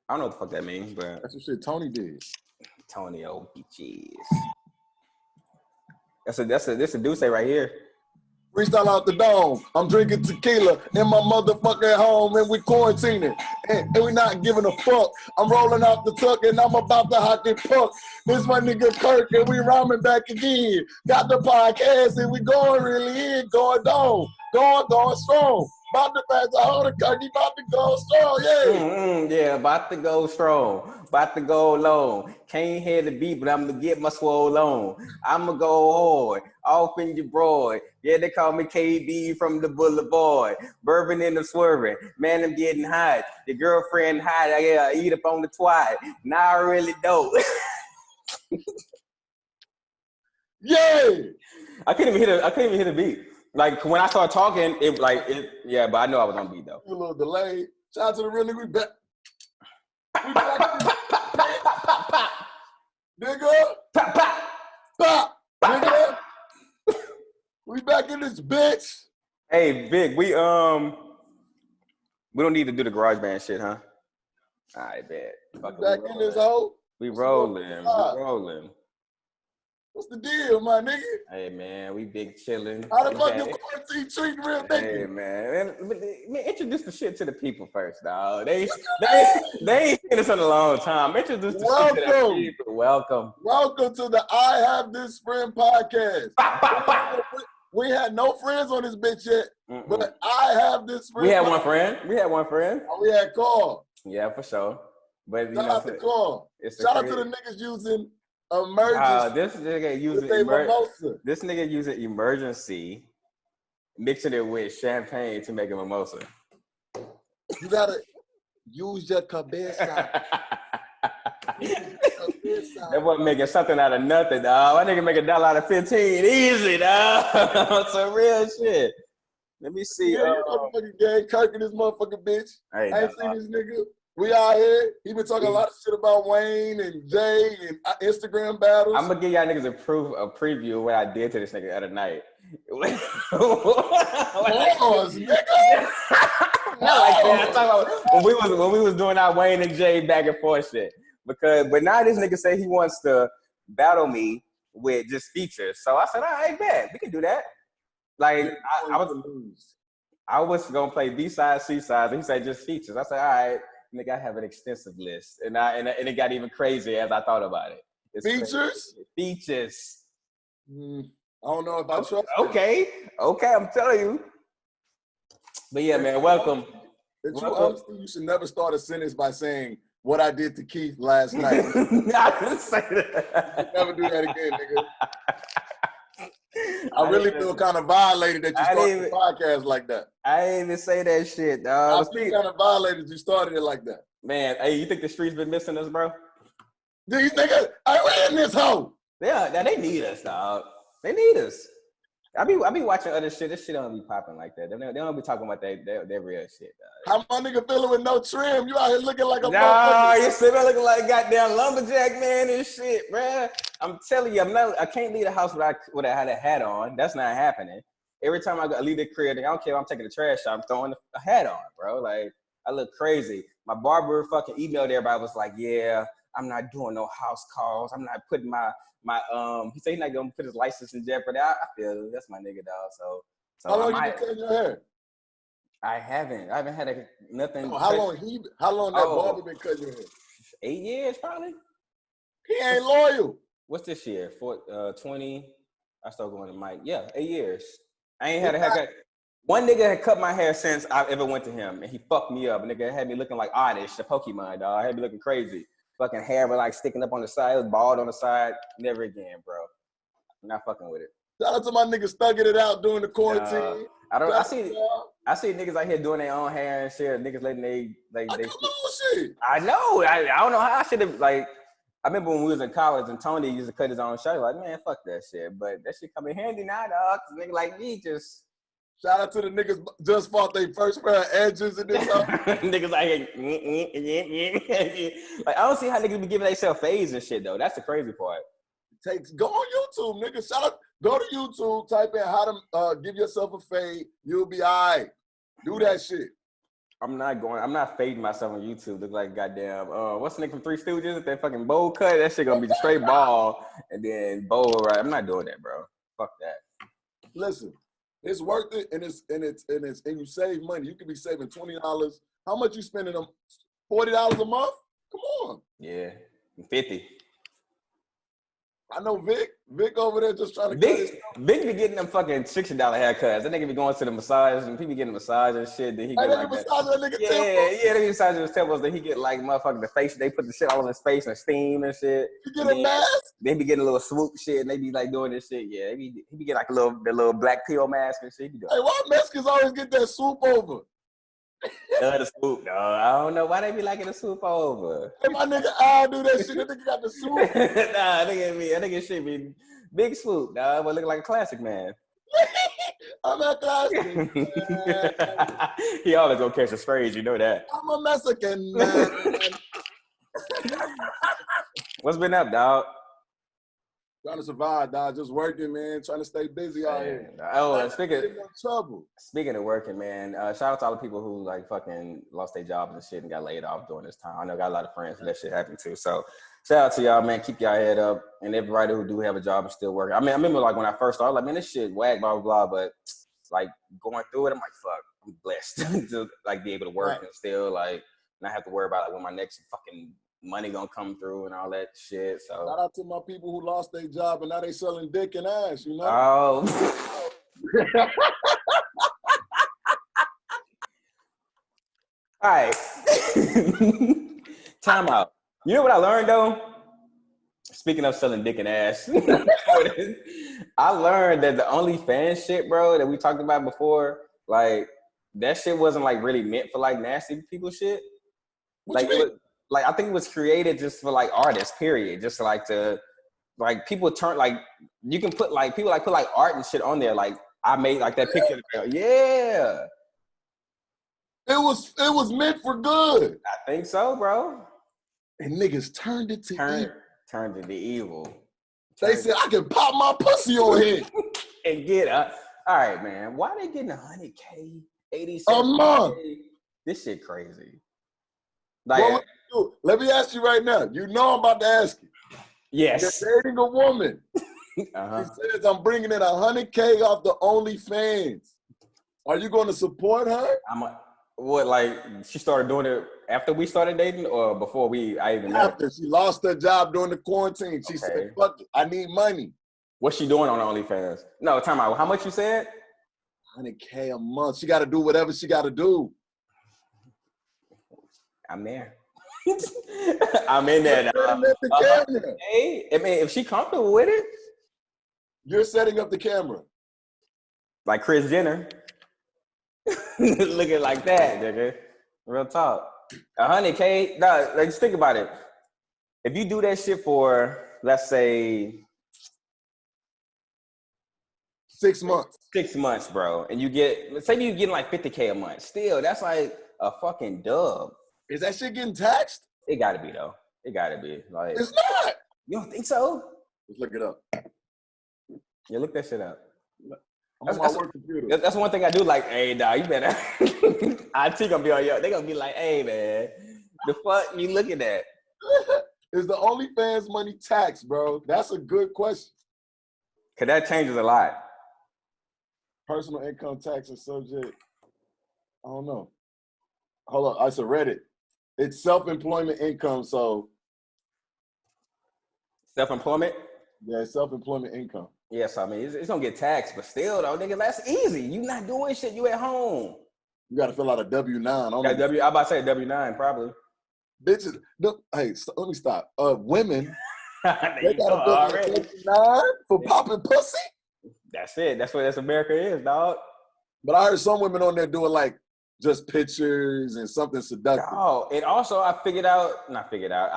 I don't know what the fuck that means, but That's what shit Tony did. Tony O. Bitches. That's a Duce right here. Freestyle out the dome. I'm drinking tequila in my motherfucking home and we quarantining. And we not giving a fuck. I'm rolling out the tuck and I'm about to hockey puck. This my nigga Kirk and we rhyming back again. Got the podcast and we going really in, going down. Going strong. About to pass the whole Kirk, he about to go strong, yeah. Yeah, about to go strong. About to go long. Can't hear the beat, but I'm gonna get my swole on. I'm gonna go hard. Off in your broad. Yeah, they call me KB from the Boulevard. Bourbon in the swerving. Man, I'm getting hot. The girlfriend hot. I eat up on the twat. Now I really dope. Yeah. I couldn't even hear the beat. Like when I started talking, yeah, but I know I was on beat though. A little delay. Shout out to the real nigga. We back. We back. Nigga. Pop, pop. Pop. Nigga. We back in this bitch. Hey, Vic, we don't need to do the garage band shit, huh? All right, bet. Back in this hole. We rolling. What's the deal, my nigga? Hey, man, we big chilling. How the fuck your quarantine treating real nigga? Hey, man, introduce the shit to the people first, dog. They ain't seen us in a long time. Introduce the shit to the people. Welcome to the I Have This Friend podcast. We had no friends on this bitch yet, but I have this friend. We had one friend. Oh, we had Carl. Yeah, for sure. But shout out to Carl. Shout out to the niggas using emergency. This nigga using emergency, mixing it with champagne to make a mimosa. You gotta use your cabeza. That boy making something out of nothing, dog. That nigga make $1 out of 15. Easy, dog. Some real shit. Let me see. Yeah, motherfucking gang, Kirk and this motherfucking bitch. I ain't seen this nigga. We out here. He been talking a lot of shit about Wayne and Jay and Instagram battles. I'm gonna give y'all niggas a preview of what I did to this nigga the other night. Pause, nigga. Not like that. I'm talking about when we was doing our Wayne and Jay back and forth shit. But now this nigga say he wants to battle me with just features. So I said, all right, bet we can do that. Like I was gonna play B-sides, C-sides, and he said just features. I said, all right. Nigga, I have an extensive list, and it got even crazier as I thought about it. Features? Features. I don't know if I trust. Okay, I'm telling you. But yeah, man, welcome. Honestly, you should never start a sentence by saying what I did to Keith last night. I didn't say that. Never do that again, nigga. I really feel kind of violated that you started the podcast like that. I didn't even say that shit, dog. I feel kind of violated you started it like that. Man, hey, you think the streets been missing us, bro? These niggas, I ran this hoe. Yeah, they need us, dog. They need us. I be watching other shit. This shit don't be popping like that. They don't be talking about their real shit, dog. How my nigga feeling with no trim? You out here looking like a nah, you sitting there looking like a goddamn lumberjack man and shit, bruh. I'm telling you, I can't leave the house without I had a hat on. That's not happening. Every time I leave the crib, I don't care if I'm taking the trash out, I'm throwing a hat on, bro. Like, I look crazy. My barber fucking emailed everybody, was like, yeah, I'm not doing no house calls. I'm not putting my he said he's not gonna put his license in jeopardy. I feel it. That's my nigga, dog. So how long you been cutting your hair? I haven't had nothing. Oh, how long that barber been cutting your hair? 8 years, probably. He ain't loyal. What's this year? 20. I started going to Mike. Yeah, 8 years. I ain't had a haircut. One nigga had cut my hair since I ever went to him, and he fucked me up. A nigga had me looking like Oddish, the Pokemon, dog. I had me looking crazy. Fucking hair was like sticking up on the side, it was bald on the side. Never again, bro. I'm not fucking with it. Shout out to my niggas thugging it out during the quarantine. I see niggas out here doing their own hair and shit. Niggas letting they shit. I know. I don't know how I should have like. I remember when we was in college and Tony used to cut his own shirt. Like, man, fuck that shit. But that shit come in handy now, dog. Cause nigga like me just. Shout out to the niggas just fought their first pair of edges and this stuff. Niggas like, like I don't see how niggas be giving themselves fades and shit though. That's the crazy part. Go on YouTube, nigga. Shout out. Go to YouTube. Type in how to give yourself a fade. You'll be all right. Do that shit. I'm not fading myself on YouTube. Look like goddamn, what's the name from Three Stooges? That fucking bowl cut. That shit gonna be the straight ball and then bowl right. I'm not doing that, bro. Fuck that. Listen, it's worth it, and you save money. You could be saving $20. How much you spending on $40 a month? Come on. Yeah, 50. I know Vic over there just trying to cut his... Vic be getting them fucking $60 haircuts. That nigga be going to the massage and people getting massage and shit. Then he get like that. Yeah, they be massaging his temples. Then he get like motherfucking the face. They put the shit all on his face and steam and shit. You get a mask? They be getting a little swoop shit and they be like doing this shit. Yeah, he be getting like the little black peel mask and shit. He be doing. Hey, why Mexicans always get that swoop over? The swoop, no. I don't know why they be liking the swoop over. Hey, my nigga, I do that shit. That nigga got the swoop. Nah, that nigga shit be big swoop, dog. But looking like a classic man. I'm a classic man. He always gonna catch a strays, you know that. I'm a Mexican man. What's been up, dog? Trying to survive, dog. Just working, man. Trying to stay busy out here. Oh, speaking of working, man, shout out to all the people who like fucking lost their jobs and shit and got laid off during this time. I know I got a lot of friends who that shit happened to. So shout out to y'all, man. Keep y'all head up. And everybody who do have a job and still working. I mean, I remember like when I first started, like, man, this shit whack, blah, blah, blah. But like going through it, I'm like, fuck, I'm blessed to like be able to work and still like not have to worry about like when my next fucking money gonna come through and all that shit. So shout out to my people who lost their job and now they selling dick and ass, you know? Oh. All right. Time out. You know what I learned though? Speaking of selling dick and ass, I learned that the OnlyFans shit, bro, that we talked about before, like that shit wasn't like really meant for like nasty people shit. What you mean? Like I think it was created just for like artists, period. Just like to like people turn like you can put like people like put like art and shit on there. Like I made like that picture. Yeah. It was meant for good. I think so, bro. And niggas turned it to evil. Turned it to evil. They said I can pop my pussy on here and get up. All right, man. Why they getting 100K, 87K? A month. This shit crazy. Like, well, let me ask you right now. You know I'm about to ask you. Yes. You're dating a woman. Uh-huh. She says I'm bringing in 100K off the OnlyFans. Are you going to support her? What, like, she started doing it after we started dating or before I even met? After. She lost her job during the quarantine. She said, fuck it, I need money. What's she doing on OnlyFans? No, time out. How much you said? 100K a month. She got to do whatever she got to do. I'm there. I'm in there now. Hey, I mean, if she comfortable with it. You're setting up the camera. Like Kris Jenner. Looking like that, nigga. Real talk. 100K, nah, like just think about it. If you do that shit for, let's say 6 months. 6 months, bro, and you get, say you getting like 50K a month. Still, that's like a fucking dub. Is that shit getting taxed? It gotta be though. It gotta be. Like it's not. You don't think so? Let's look it up. Yeah, look that shit up. I'm on my work computer. That's one thing I do. Like, hey, dog, you better. IT gonna be on your. They gonna be like, hey, man, the fuck you looking at? Is the OnlyFans money taxed, bro? That's a good question. Cause that changes a lot. Personal income tax is subject. I don't know. Hold on, I read it. It's self-employment income, so. Self-employment? Yeah, self-employment income. Yes, I mean, it's gonna get taxed, but still, though, nigga, that's easy. You not doing shit, you at home. You gotta fill out a W-9. I'm about to say W-9, probably. Bitches, no, hey, let me stop. Women, they gotta fill out a W-9 for popping pussy? That's it. That's what America is, dog. But I heard some women on there doing like just pictures and something seductive. Oh, and also I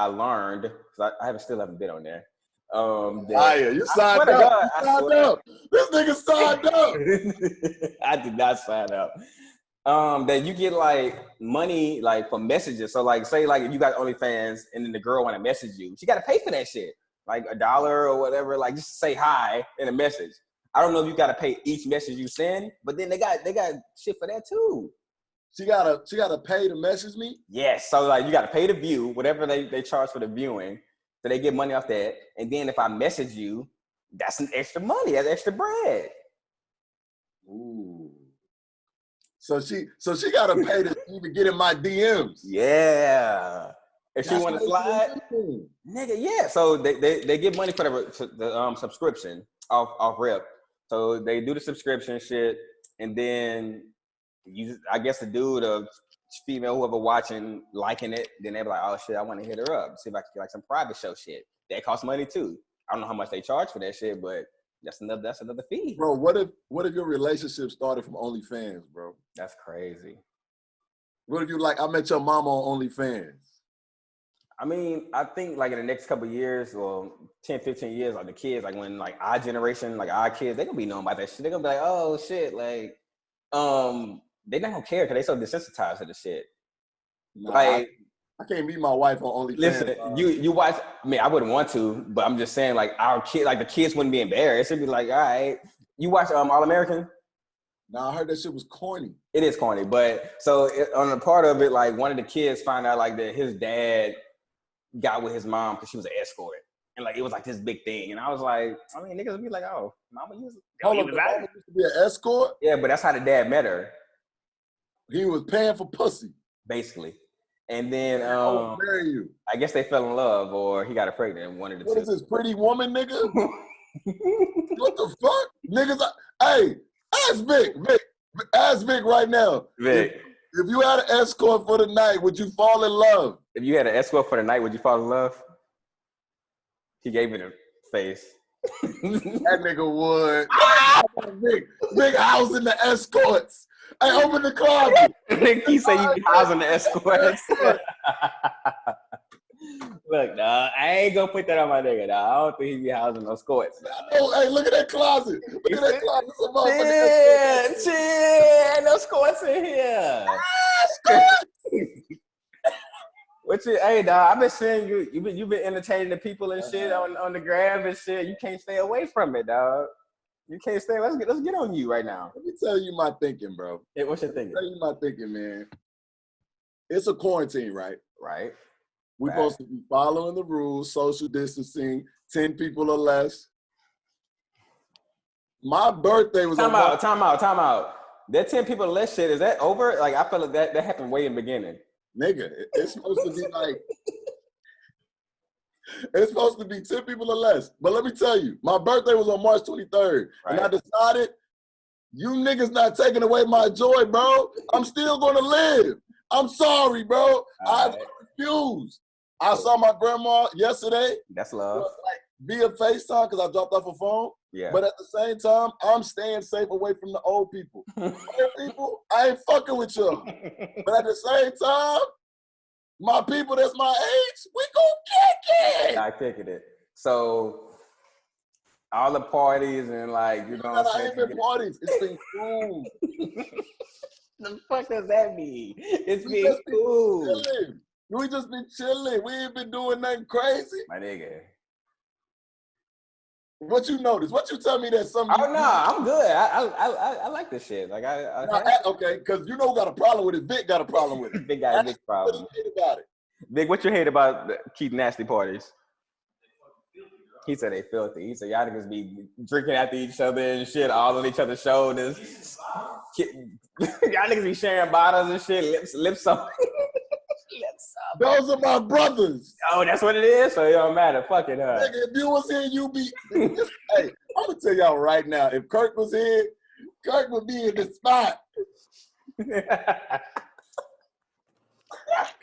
learned, because I still haven't been on there. You signed up. This nigga signed up. I did not sign up. That you get like money like for messages. So like say like if you got OnlyFans and then the girl want to message you, she got to pay for that shit, like $1 or whatever. Like just say hi in a message. I don't know if you got to pay each message you send, but then they got shit for that too. She gotta pay to message me? Yes. So like you gotta pay to view, whatever they charge for the viewing. So they get money off that. And then if I message you, that's some extra money, that's extra bread. Ooh. So she gotta pay to even get in my DMs. Yeah. If she want to slide, nigga, yeah. So they get money for the subscription off rip. So they do the subscription shit, and then I guess the dude or female, whoever watching, liking it, then they be like, oh shit, I want to hit her up, see if I can get like some private show shit. That costs money too. I don't know how much they charge for that shit, but that's another fee. Bro, what if your relationship started from OnlyFans, bro? That's crazy. What if you like, I met your mama on OnlyFans? I mean, I think like in the next couple of years, or 10, 15 years, like the kids, like when like our generation, like our kids, they gonna be knowing about that shit. They're gonna be like, oh shit, like, they not gonna care because they so desensitized to the shit. Nah, like, I can't meet my wife on OnlyFans. Listen, you watch. I mean, I wouldn't want to, but I'm just saying, like our kid, like the kids wouldn't be embarrassed. It'd be like, all right, you watch All American. Nah, I heard that shit was corny. It is corny, but so on the part of it, like one of the kids found out like that his dad got with his mom because she was an escort, and like it was like this big thing, and I was like, I mean, niggas would be like, oh, mama used to be an escort. Yeah, but that's how the dad met her. He was paying for pussy, basically, and then marry you. I guess they fell in love, or he got her pregnant. One of the two. What is this, Pretty Woman, nigga? What the fuck, niggas? Hey, ask Vic right now. Vic. If you had an escort for the night, would you fall in love? If you had an escort for the night, would you fall in love? He gave it a face. That nigga would. Big house in the escorts. Hey, open the closet. He said you be housing the escorts. Look, dog, I ain't gonna put that on my nigga, dog. I don't think he be housing no escorts. Hey, look at that closet. Look at that closet. Chill. Ain't no escorts in here. What you? Hey, dog, I've been seeing you. You've been entertaining the people and shit on the gram and shit. You can't stay away from it, dog. You can't stay. Let's get on you right now. Let me tell you my thinking, bro. Hey, what's your thinking? Tell you my thinking, man. It's a quarantine, right? Right. We're supposed to be following the rules, social distancing, 10 people or less. My birthday was Time out. That 10 people or less shit, is that over? Like, I feel like that happened way in the beginning. Nigga, it's supposed to be like, it's supposed to be 10 people or less. But let me tell you, my birthday was on March 23rd. Right. And I decided, you niggas not taking away my joy, bro. I'm still gonna live. I'm sorry, bro. I refuse. I saw my grandma yesterday. That's love. Like via FaceTime because I dropped off her phone. Yeah. But at the same time, I'm staying safe away from the old people. Old people, I ain't fucking with y'all. But at the same time, my people that's my age, we gon' kick it. I kicking it. So all the parties and like, you know what I'm saying? Ain't been parties. It's been cool. The fuck does that mean? It's been cool. We just been chilling. We ain't been doing nothing crazy. My nigga. What you notice? What you tell me that something? Oh no, I'm good. I like this shit. Like okay, because you know who got a problem with it. Vic got a problem with it. Vic got a big problem. What you hate about it? Vic, what you hate about the Keith Nasty parties? He said they filthy. He said y'all niggas be drinking after each other and shit, all on each other's shoulders. Y'all niggas be sharing bottles and shit, lips up. Those are my brothers. Oh, that's what it is? So it don't matter. Fuck it, huh? Nigga, if you was here, you be... Hey, I'm going to tell y'all right now, if Kirk was here, Kirk would be in the spot.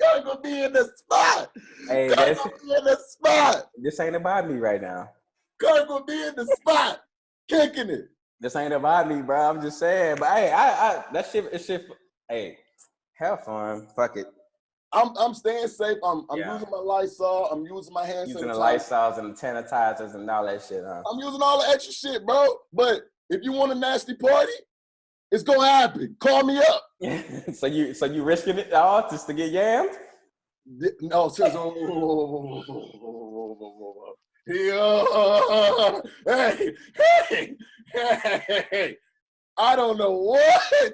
Kirk would be in the spot. Hey, Kirk would be in the spot. This ain't about me right now. Kirk would be in the spot, kicking it. This ain't about me, bro. I'm just saying. But hey, I that shit is shit. Hey, have fun. Fuck it. I'm staying safe. I'm using my Lysol. I'm using my hand sanitizer. Using the Lysols and the sanitizers and all that shit, huh? I'm using all the extra shit, bro. But if you want a nasty party, it's gonna happen. Call me up. So you risking it all just to get yammed? No, hey, I don't know what.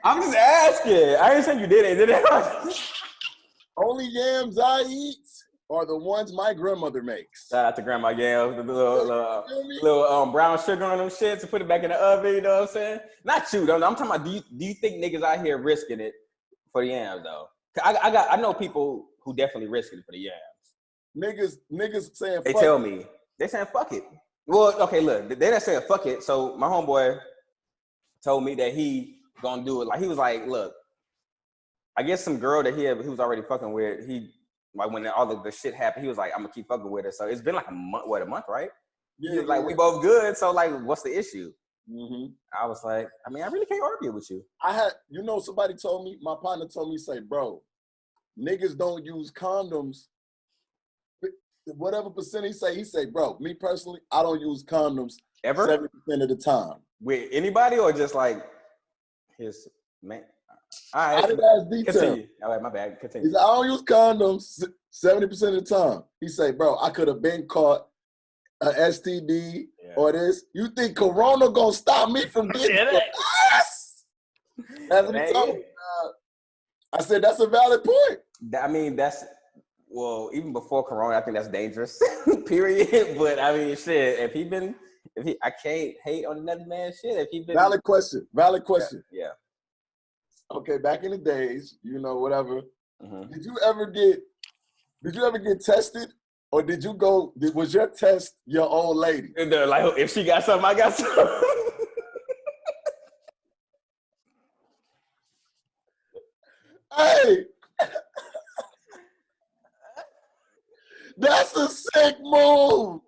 I'm just asking. I ain't saying you did it. Only yams I eat are the ones my grandmother makes. Shout out to Grandma Gail, the little brown sugar on them shits to put it back in the oven. You know what I'm saying? Not you though. I'm talking about. Do you think niggas out here risking it for the yams though? I know people who definitely risking it for the yams. Niggas saying. They tell me they saying fuck it. Well, okay, look, they're not saying fuck it. So my homeboy told me that he gonna do it. Like he was like, look, I guess some girl that he was already fucking with. He like when all of the shit happened, he was like, I'm gonna keep fucking with her. So it's been like a month, right? Yeah, like we both good. So like, what's the issue? Mm-hmm. I was like, I mean, I really can't argue with you. Somebody told me, my partner told me, say, bro, niggas don't use condoms. Whatever percent he say, bro, me personally, I don't use condoms ever 70% of the time. With anybody or just like his man? All right, I didn't ask detail. Continue. All right, my bad. Continue. He said, I don't use condoms 70% of the time. He say, bro, I could have been caught an STD or this. You think Corona gonna stop me from getting yes? That's what he told me. I said, that's a valid point. I mean, well, even before Corona, I think that's dangerous, period. But I mean, shit, I can't hate on another man's shit. If he been valid question. Yeah. Okay, back in the days, whatever. Mm-hmm. Did you ever get tested, or was your test your old lady? And like, if she got something, I got something. Hey. That's a sick move.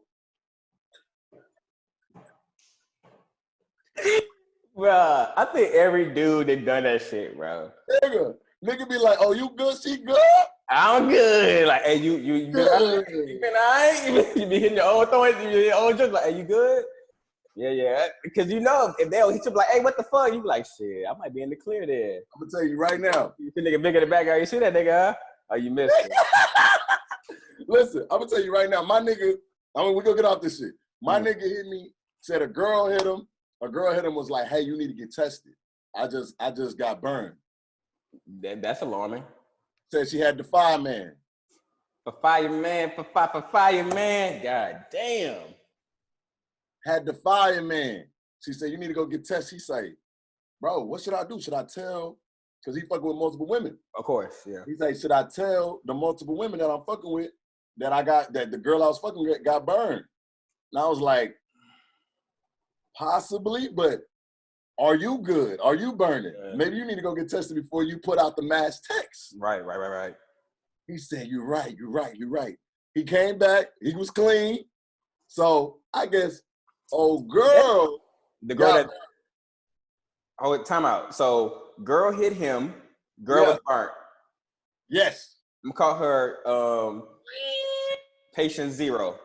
Bro, I think every dude that done that shit, bro. Nigga be like, oh, you good? She good? I'm good. Like, hey, you good? You been all right? You be hitting your old throwing, your old jokes. Like, hey, you good? Yeah. Because if they'll hit you like, hey, what the fuck? You be like, shit, I might be in the clear there. I'm gonna tell you right now. You see nigga bigger in the back, you see that nigga, huh? Oh, you missed it. Listen, I'm gonna tell you right now, my nigga, we're gonna get off this shit. My nigga hit me, said a girl hit him. A girl hit him, was like, hey, you need to get tested. I just got burned. That's alarming. Said she had the fireman. For fireman. God damn. Had the fireman. She said, you need to go get tested. He say, bro, what should I do? Should I tell? Because he fucking with multiple women. Of course, yeah. He say, should I tell the multiple women that I'm fucking with that the girl I was fucking with got burned? And I was like, possibly, but are you good? Are you burning? Yeah. Maybe you need to go get tested before you put out the mass text. Right. He said, you're right. He came back. He was clean. So I guess, girl. The girl time out. So girl hit him. Girl was burnt. Yes. I'm gonna call her patient 0.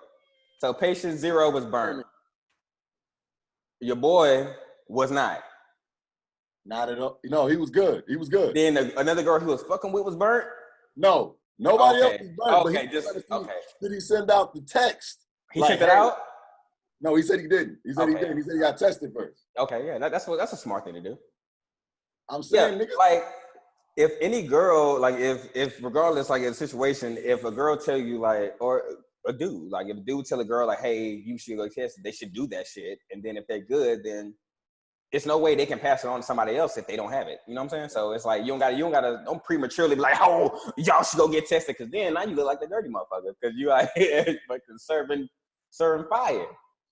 So patient 0 was burnt. Your boy was not. Not at all. No, he was good. Then another girl he was fucking with was burnt? No. Nobody else was burnt. Okay. Did he send out the text? He sent it out? No, he said he didn't. He said he didn't. He said he got tested first. Okay, yeah. That's a smart thing to do. I'm saying, nigga. Like, if any girl, like, if regardless, like, in a situation, if a girl tell you, like, or a dude, like, if a dude tell a girl, like, hey, you should go test it, they should do that shit. And then if they're good, then it's no way they can pass it on to somebody else if they don't have it. You know what I'm saying? So it's like, don't prematurely be like, oh, y'all should go get tested. Because then now you look like the dirty motherfucker. Because you out here fucking serving fire.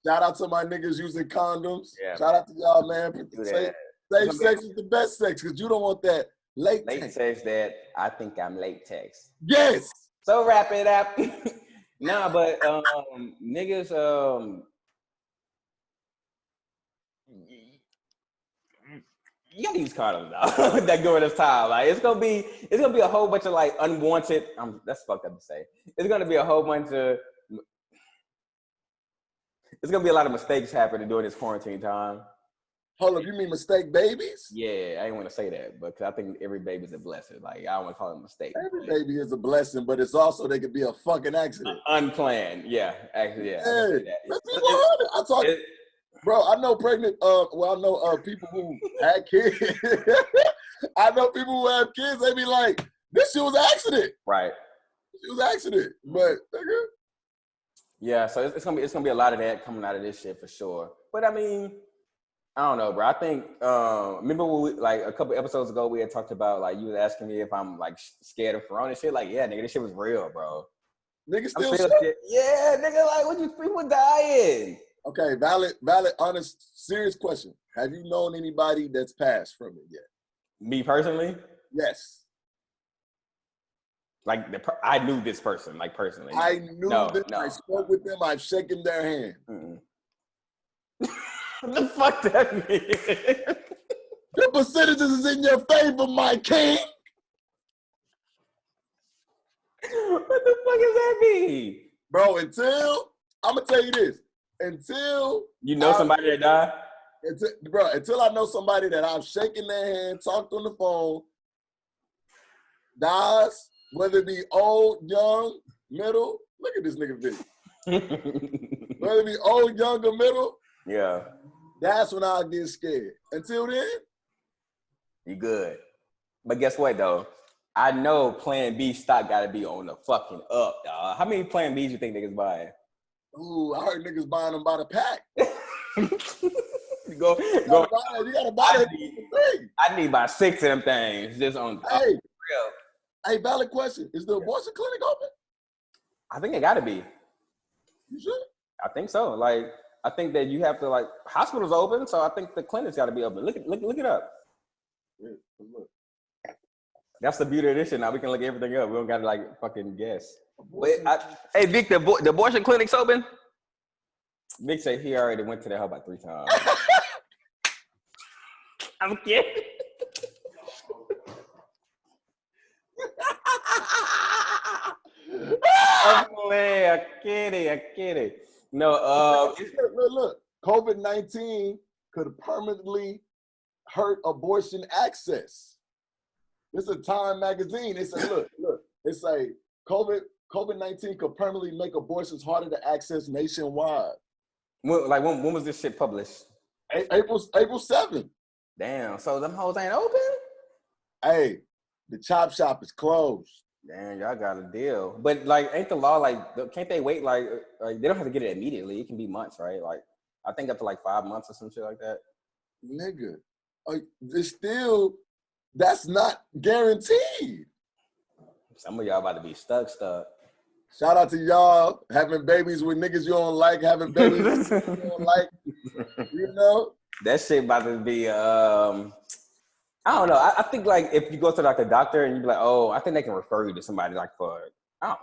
Shout out to my niggas using condoms. Yeah, Shout out to y'all, man. Safe sex is the best sex because you don't want that latex. Latex that I think I'm latex. Yes. So wrap it up. Nah, but niggas, you gotta use condoms now. That during this time, like it's gonna be a whole bunch of like unwanted. That's fucked up to say. It's gonna be a whole bunch of. It's gonna be a lot of mistakes happening during this quarantine time. Hold up, you mean mistake babies? Yeah, I didn't want to say that, but I think every baby's a blessing. Like I don't want to call it a mistake. Every baby is a blessing, but it's also they could be a fucking accident. Unplanned, yeah, actually, yeah. Hey, bro, I know pregnant. I know people who had kids. I know people who have kids, they be like, this shit was an accident. Right. It was an accident. But nigga. Yeah, so it's gonna be a lot of that coming out of this shit for sure. But I mean, I don't know, bro. I think remember when we, like a couple episodes ago we had talked about like you was asking me if I'm like scared of Corona shit. Like, yeah, nigga, this shit was real, bro. Nigga still shit? Yeah, nigga, like what you people dying. Okay, valid, honest, serious question. Have you known anybody that's passed from it yet? Me personally? Yes. Like I knew this person, like personally. I knew them. I spoke with them. I've shaken their hand. What the fuck that mean? The percentages is in your favor, my king. What the fuck does that mean? Bro, I'm gonna tell you this. Until you know somebody that died? Until I know somebody that I've shaken their hand, talked on the phone, dies, whether it be old, young, middle. Look at this nigga video. Whether it be old, young, or middle. Yeah. That's when I'll get scared. Until then, you good. But guess what though? I know Plan B stock gotta be on the fucking up, dog. How many Plan Bs you think niggas buying? Ooh, I heard niggas buying them by the pack. you gotta buy it. I need about 6 of them things just on. Hey, valid question. Is the abortion clinic open? I think it gotta be. You sure? I think so. Like, I think that you have to like hospitals open, so I think the clinic's gotta be open. Look it up. Yeah, look. That's the beauty of this shit. Now we can look everything up. We don't gotta like fucking guess. Wait, hey Vic, the abortion clinic's open? Vic said he already went to that hell about 3 times. I'm kidding. I'm playing. I'm kidding. No, look. COVID-19 could permanently hurt abortion access. This is a Time magazine. It said, look. It's like COVID-19 could permanently make abortions harder to access nationwide. When was this shit published? April 7th. Damn. So them hoes ain't open? Hey, the chop shop is closed. Damn, y'all got a deal. But like, ain't the law like? Can't they wait? Like they don't have to get it immediately. It can be months, right? Like, I think up to like 5 months or some shit like that. Nigga, it's still. That's not guaranteed. Some of y'all about to be stuck. Shout out to y'all having babies with niggas you don't like, having babies with niggas you don't like. You know? That shit about to be, I don't know. I think like if you go to like a doctor and you be like, oh, I think they can refer you to somebody like for, I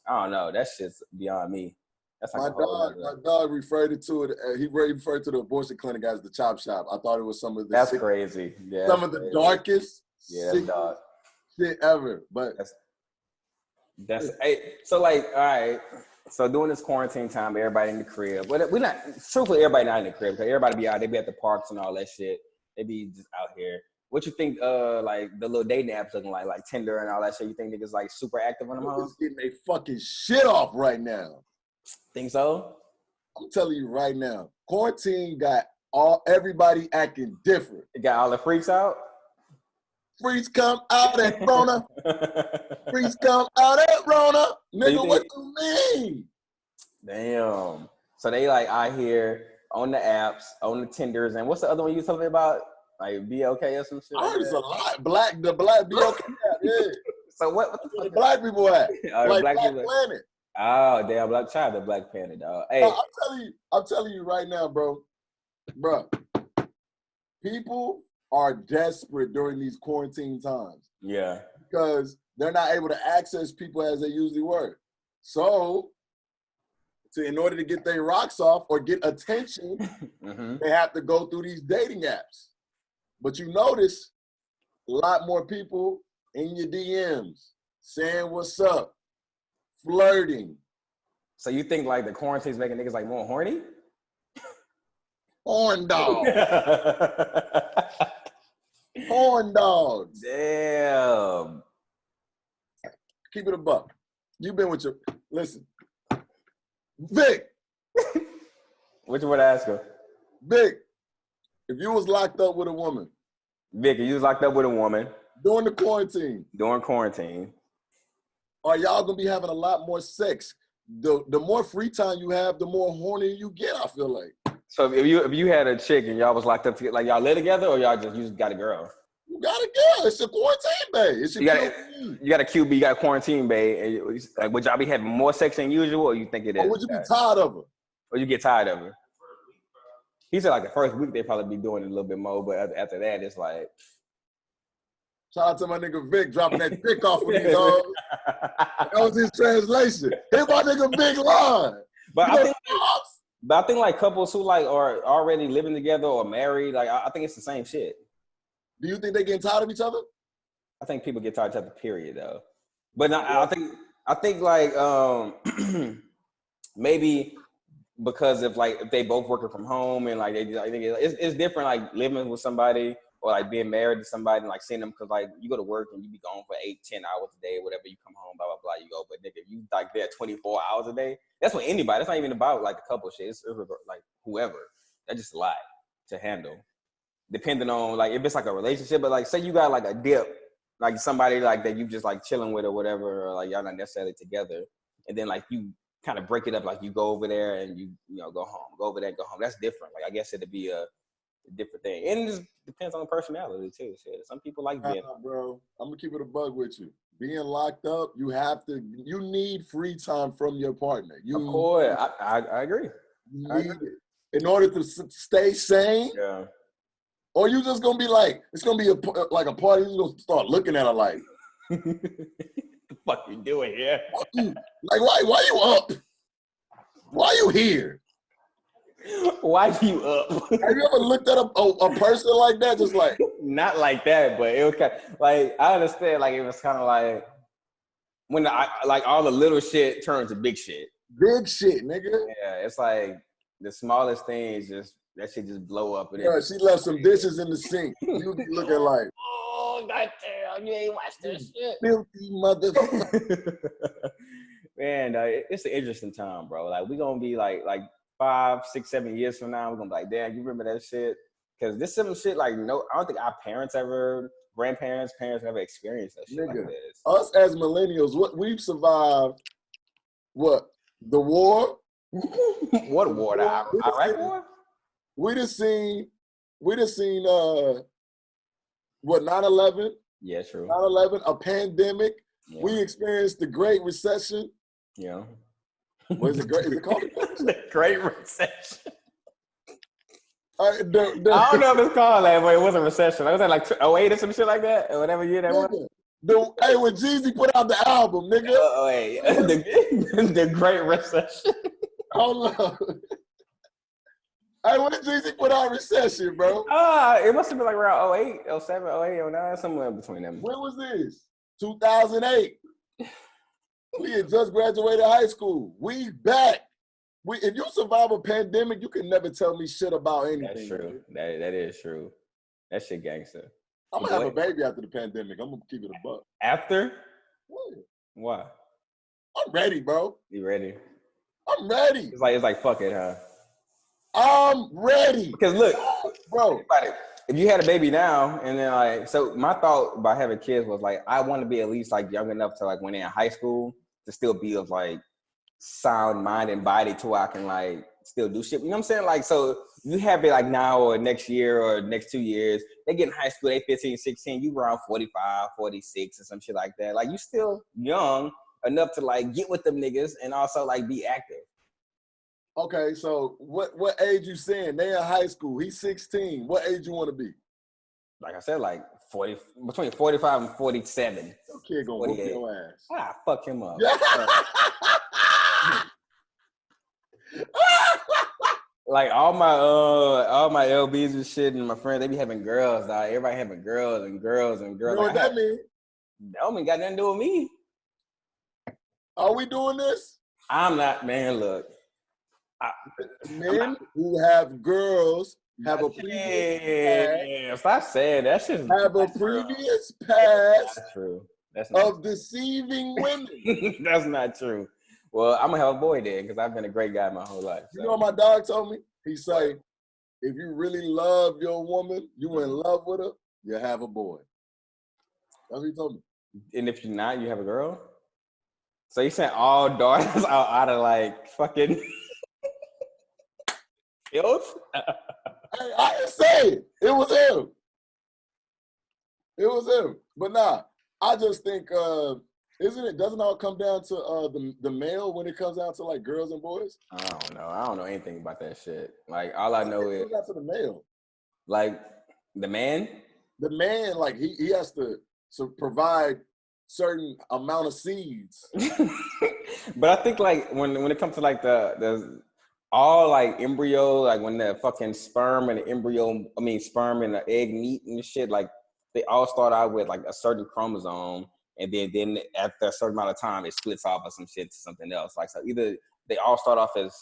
don't know. That shit's beyond me. That's like my dog referred to it. He referred to the abortion clinic as the chop shop. I thought it was some of the crazy. Yeah, some of the darkest shit ever. But that's hey. So like, all right. So during this quarantine time, everybody in the crib. But we're not. Truthfully, everybody not in the crib because everybody be out. They be at the parks and all that shit. They be just out here. What you think? Like the little dating apps looking like Tinder and all that shit. You think niggas like super active on them? Niggas getting their fucking shit off right now. Think so? I'm telling you right now, quarantine got everybody acting different. It got all the freaks out. Freaks come out at Rona. Freaks come out at Rona. Nigga, what you mean? Damn. So they like out here on the apps, on the Tinders, and what's the other one you was telling me about? Like BLK or some shit? I heard it's a lot. The black BLK app, yeah. So what the fuck? The black people at? Like Black Planet. Oh, damn, Black Child, the Black Panther, dog. Hey, I'm telling you right now, bro. People are desperate during these quarantine times. Yeah. Because they're not able to access people as they usually were. So, in order to get their rocks off or get attention, they have to go through these dating apps. But you notice a lot more people in your DMs saying what's up. Flirting. So you think like the quarantine's making niggas like more horny? Horn dog. Horn dogs. Damn. Keep it a buck. You've been with your listen. Vic. What you want to ask her? Vic, if you was locked up with a woman. Vic, if you was locked up with a woman. During the quarantine. During quarantine. Are y'all gonna be having a lot more sex? The more free time you have, the more horny you get, I feel like. So if you had a chick and y'all was locked up together, like y'all live together or you just got a girl? You got a girl. It's a quarantine bay. It's you got a QB, you got a quarantine bay. And like, would y'all be having more sex than usual, or you think it is? Or would you be tired of her? Or you get tired of her? He said like the first week they probably be doing it a little bit more, but after that it's like. Shout out to my nigga Vic dropping that dick off with me, dog. That was his translation. Hit my nigga Vic line. But I think like couples who like are already living together or married, like I think it's the same shit. Do you think they getting tired of each other? I think people get tired of each other, period, though. But I think like maybe because if they both working from home and like it's different like living with somebody or like being married to somebody and like seeing them, because like you go to work and you be gone for 8-10 hours a day, whatever, you come home, blah blah blah, you go. But nigga, you like there 24 hours a day. That's what anybody. That's not even about like a couple shit. It's like whoever. That's just a lot to handle. Depending on like if it's like a relationship, but like say you got like a dip, like somebody like that you just like chilling with or whatever, or like y'all not necessarily together, and then like you kind of break it up, like you go over there and you know go home, go over there, go home. That's different. Like I guess it'd be a different thing, and it just depends on the personality too. Shit. Some people like being. Bro, I'm gonna keep it a bug with you. Being locked up, you need free time from your partner. Of course, I agree. You need it in order to stay sane. Yeah. Or you just gonna be like, it's gonna be like a party. You gonna start looking at her like, the fuck you doing here? Like why you up? Why you here? Why you up? Have you ever looked at a person like that? Just like not like that, but it was kind of, like I understand. Like it was kind of like when like all the little shit turns to big shit. Big shit, nigga. Yeah, it's like the smallest things just. That shit just blow up. Yeah, she left some dishes in the sink. You be looking like, oh, goddamn, you ain't watched this shit. Filthy motherfucker. Man, it's an interesting time, bro. Like, we gonna be like 5, 6, 7 years from now, we're gonna be like, damn, you remember that shit? Because this some shit, like, no, I don't think our parents, parents ever experienced that shit. Nigga, like this. Us as millennials, we've survived, the war? What war? The Iraq war? We just seen, 9/11? Yeah, true. 9/11, a pandemic. Yeah. We experienced the Great Recession. Yeah. What is it? Is it called the Great Recession? I don't know if it's called that, but it was a recession. Was that like 08 or some shit like that? Or whatever year that was? Hey, when Jeezy put out the album, nigga. Wait. the Great Recession. Hold on. Hey, when did Jeezy put out Recession, bro? It must have been like around 08, 07, 08, 09, somewhere between them. When was this? 2008. We had just graduated high school. We back. If you survive a pandemic, you can never tell me shit about anything. That's true. That is true. That shit gangster. I'm gonna have a baby after the pandemic. I'm gonna keep it a buck. After? What? Why? I'm ready, bro. You ready? I'm ready. It's like fuck it, huh? I'm ready. Because look, bro, if you had a baby now, and then like, so my thought about having kids was like, I want to be at least like young enough to like when they're in high school to still be of like sound mind and body to where I can like still do shit. You know what I'm saying? Like, so you have it like now or next year or next 2 years, they get in high school, they 15, 16, you around 45, 46 or some shit like that. Like you still young enough to like get with them niggas and also like be active. Okay, so what age you saying? They in high school. He's 16. What age you want to be? Like I said, like 40, between 45 and 47. Your kid gonna whoop your ass. Fuck him up. Like all my LBs and shit and my friends, they be having girls. Everybody having girls and girls and girls. You know what that mean? That don't mean got nothing to do with me. Are we doing this? I'm not, man. Look. Men who have girls have a previous past. Stop saying that shit. Have a previous past. That's true. That's not of deceiving women. That's not true. Well, I'm gonna have a boy then because I've been a great guy my whole life. So. You know what my dog told me? He say, if you really love your woman, you in love with her, you have a boy. That's what he told me. And if you're not, you have a girl? So you sent all daughters out of like fucking filth? I didn't say it. It was him. It was him. But nah, I just think, doesn't all come down to the male when it comes down to like girls and boys? I don't know. I don't know anything about that shit. Like all I know is it comes down to the male. Like the man? The man, like he has to provide certain amount of seeds. But I think like when it comes to like the all like embryo, like when the fucking sperm and the embryo, sperm and the egg meet and shit, like they all start out with like a certain chromosome, and then after a certain amount of time it splits off of some shit to something else. Like so either they all start off as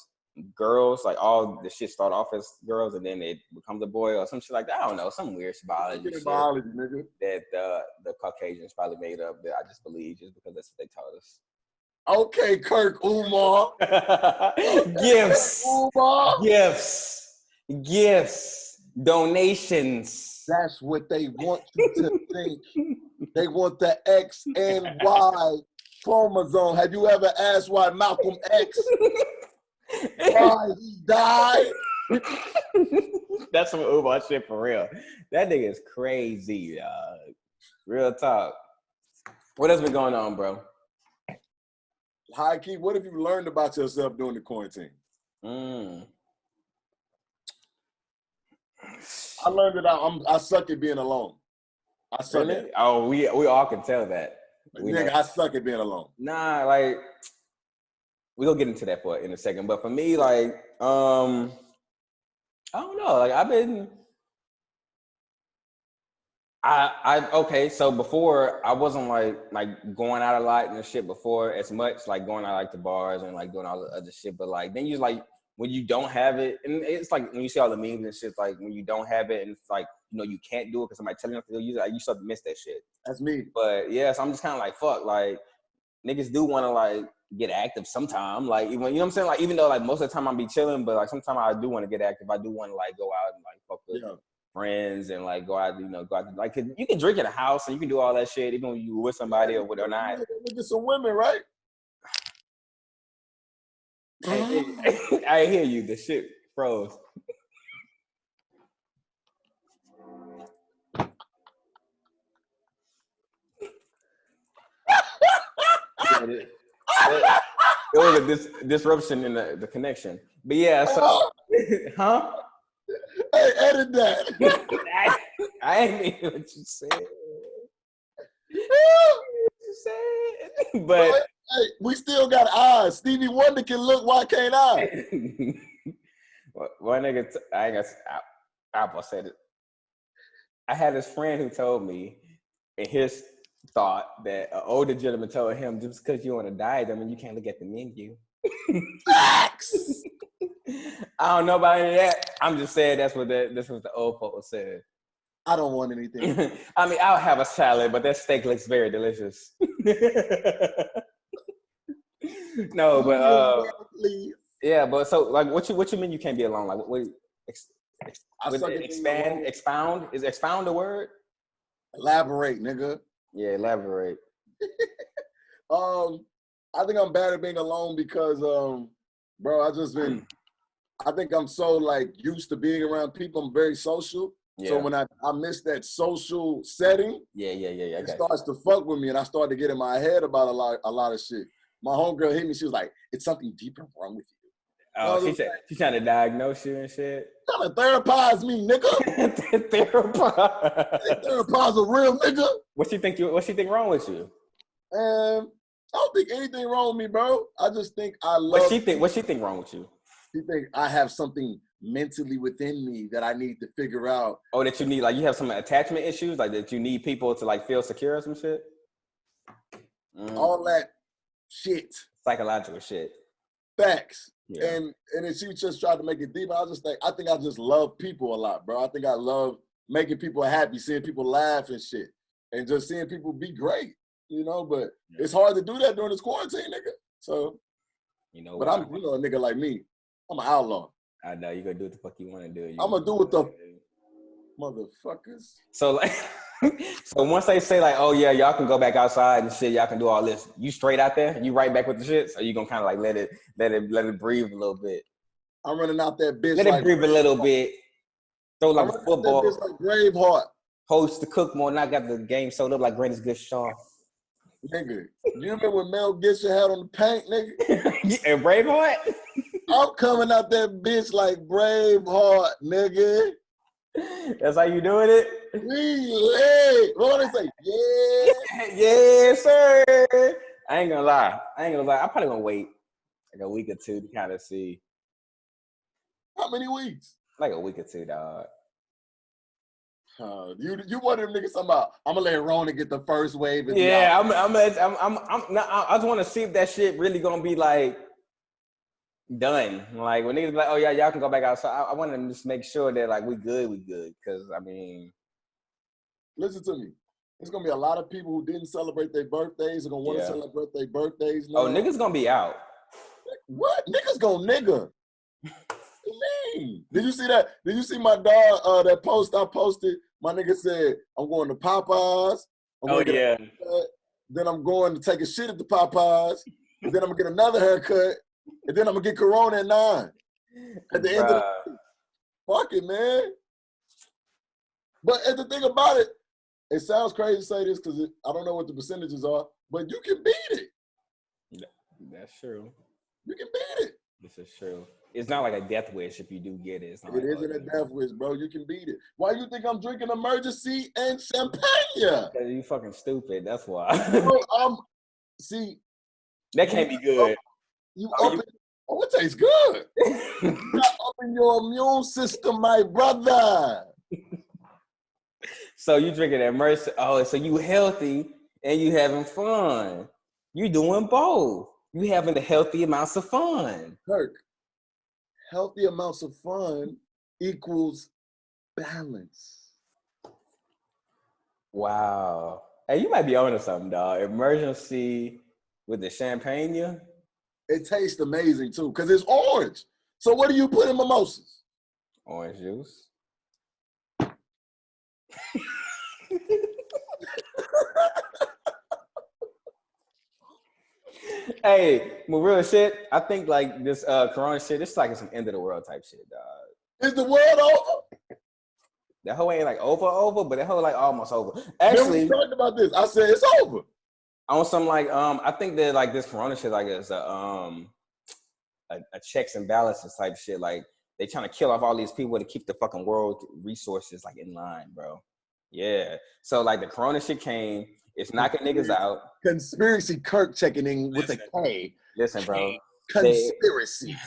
girls, like all the shit start off as girls and then it becomes a boy or some shit like that. I don't know, some weird biology shit nigga. That the Caucasians probably made up that I just believe just because that's what they taught us. Okay, Kirk Umar. Gifts. Umar. Gifts. Donations. That's what they want you to think. They want the X and Y chromosome. Have you ever asked why Malcolm X why he died? That's some Umar shit for real. That nigga is crazy, dog. Real talk. What has been going on, bro? High key, what have you learned about yourself during the quarantine? I learned that I suck at being alone. I suck at it. Oh, we all can tell that. Nigga, I suck at being alone. Nah, like we'll get into that in a second. But for me, like, I don't know. Like I've been okay, so before I wasn't like going out a lot and shit before as much, like going out like to bars and like doing all the other shit. But like then you like when you don't have it, and it's like when you see all the memes and shit, like when you don't have it and it's like, you know, you can't do it because somebody telling you to use it, like, you start to miss that shit. That's me. But yeah, so I'm just kind of like, fuck, like niggas do want to like get active sometime. Like even, you know what I'm saying? Like even though like most of the time I'll be chilling, but like sometimes I do want to get active. I do want to like go out and like fuck with friends and like go out, like you can drink in a house and you can do all that shit even when you with somebody or with or not. Look at some women, right? I hear you. The shit froze. It was a disruption in the connection. But yeah, so huh? Hey, edit that. I ain't mean what you said. But hey, we still got eyes. Stevie Wonder can look. Why can't I? One nigga, Apple said it. I had this friend who told me, and his thought that an older gentleman told him, just because you're on a diet, I mean, you can't look at the menu. Facts. I don't know about any of that. I'm just saying that's what the old folks said. I don't want anything. I mean, I'll have a salad, but that steak looks very delicious. No, but yeah, but so like, what you mean you can't be alone? Like, what expound? Is expound a word? Elaborate, nigga. Yeah, elaborate. I think I'm bad at being alone because, bro, I think I'm so like used to being around people. I'm very social. Yeah. So when I miss that social setting, it starts to fuck with me, and I start to get in my head about a lot of shit. My homegirl hit me. She was like, "It's something deeper wrong with you." Oh, she's trying to diagnose you and shit. Trying to therapize me, nigga. Therapize a real nigga. What she think wrong with you? I don't think anything wrong with me, bro. I just think I love. What she think wrong with you? She think I have something mentally within me that I need to figure out. Oh, that you need, like, you have some attachment issues, like that you need people to like feel secure or some shit. All that shit. Psychological shit. Facts. Yeah. And then she just tried to make it deep. I think I just love people a lot, bro. I think I love making people happy, seeing people laugh and shit, and just seeing people be great, you know. But it's hard to do that during this quarantine, nigga. So, but I'm, a nigga like me, I'm an outlaw. I know you're gonna do what the fuck you want to do. I'm gonna do what the motherfuckers. So like, So once they say like, oh yeah, y'all can go back outside and shit, y'all can do all this, you straight out there? You right back with the shit? So you gonna kind of like let it breathe a little bit? I'm running out that bitch Let it like breathe a little bit. Throw I'm like running out that football. bitch like Braveheart. Host the cook more. Not got the game sold up like Greatest Good Shaw. Nigga, you remember when Mel Gibson had on the paint, nigga? And Braveheart? I'm coming out that bitch like Braveheart, nigga. That's how you doing it? We lit. What do they say? Yeah. Yes, sir. I ain't gonna lie. I'm probably gonna wait like a week or two to kind of see. How many weeks? Like a week or two, dog. You one of them niggas talking about, I'm gonna let Rona get the first wave. Yeah, I just want to see if that shit really gonna be like done. Like when niggas be like, oh yeah, y'all can go back outside. I want to just make sure that like we good. Because I mean, listen to me. There's gonna be a lot of people who didn't celebrate their birthdays are gonna want to celebrate their birthdays now. Oh, niggas gonna be out. What? Niggas gonna nigga. What you mean? Did you see that? Did you see my dog that post I posted? My nigga said, I'm going to Popeyes. Then I'm going to take a shit at the Popeyes. And then I'm gonna get another haircut. And then I'm gonna get Corona at 9. At the end of the day. Fuck it, man. But the thing about it, it sounds crazy to say this because I don't know what the percentages are, but you can beat it. That's true. You can beat it. This is true. It's not like a death wish if you do get it. It isn't a death wish, bro. You can beat it. Why you think I'm drinking emergency and champagne? Because you fucking stupid. That's why. See. That can't be good. It tastes good. You open your immune system, my brother. So you drinking that mercy. Oh, so you healthy and you having fun. You doing both. You having the healthy amounts of fun. Kirk, healthy amounts of fun equals balance. Wow. Hey, you might be on to something, dog. Emergency with the champagne. It tastes amazing too, because it's orange. So what do you put in mimosas? Orange juice. Hey, well, real shit, I think like this Corona shit, it's like some end of the world type shit, dog. Is the world over? That whole ain't like over, but that whole like almost over. Actually, we talked about this. I said it's over. On some like I think that like this Corona shit like is a checks and balances type shit. Like they trying to kill off all these people to keep the fucking world resources like in line, bro. Yeah. So like the Corona shit came, it's knocking niggas out. Konspiracy Kirk checking in with a K. Listen, bro. Conspiracy.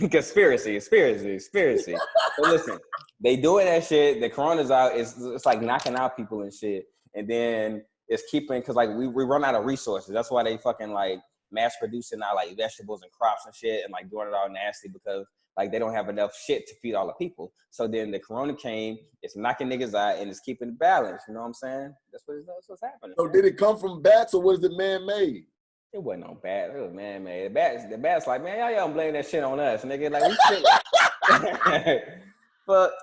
Conspiracy. So listen, they doing that shit. The Corona's out. It's like knocking out people and shit. And then it's keeping, because like we run out of resources. That's why they fucking like mass producing now like vegetables and crops and shit and like doing it all nasty because like they don't have enough shit to feed all the people. So then the Corona came, it's knocking niggas out and it's keeping the balance. You know what I'm saying? That's what's happening. So did it come from bats or was it man-made? It wasn't no bat. It was man-made. The bats like, man, y'all don't blame that shit on us, nigga. Like we shit. But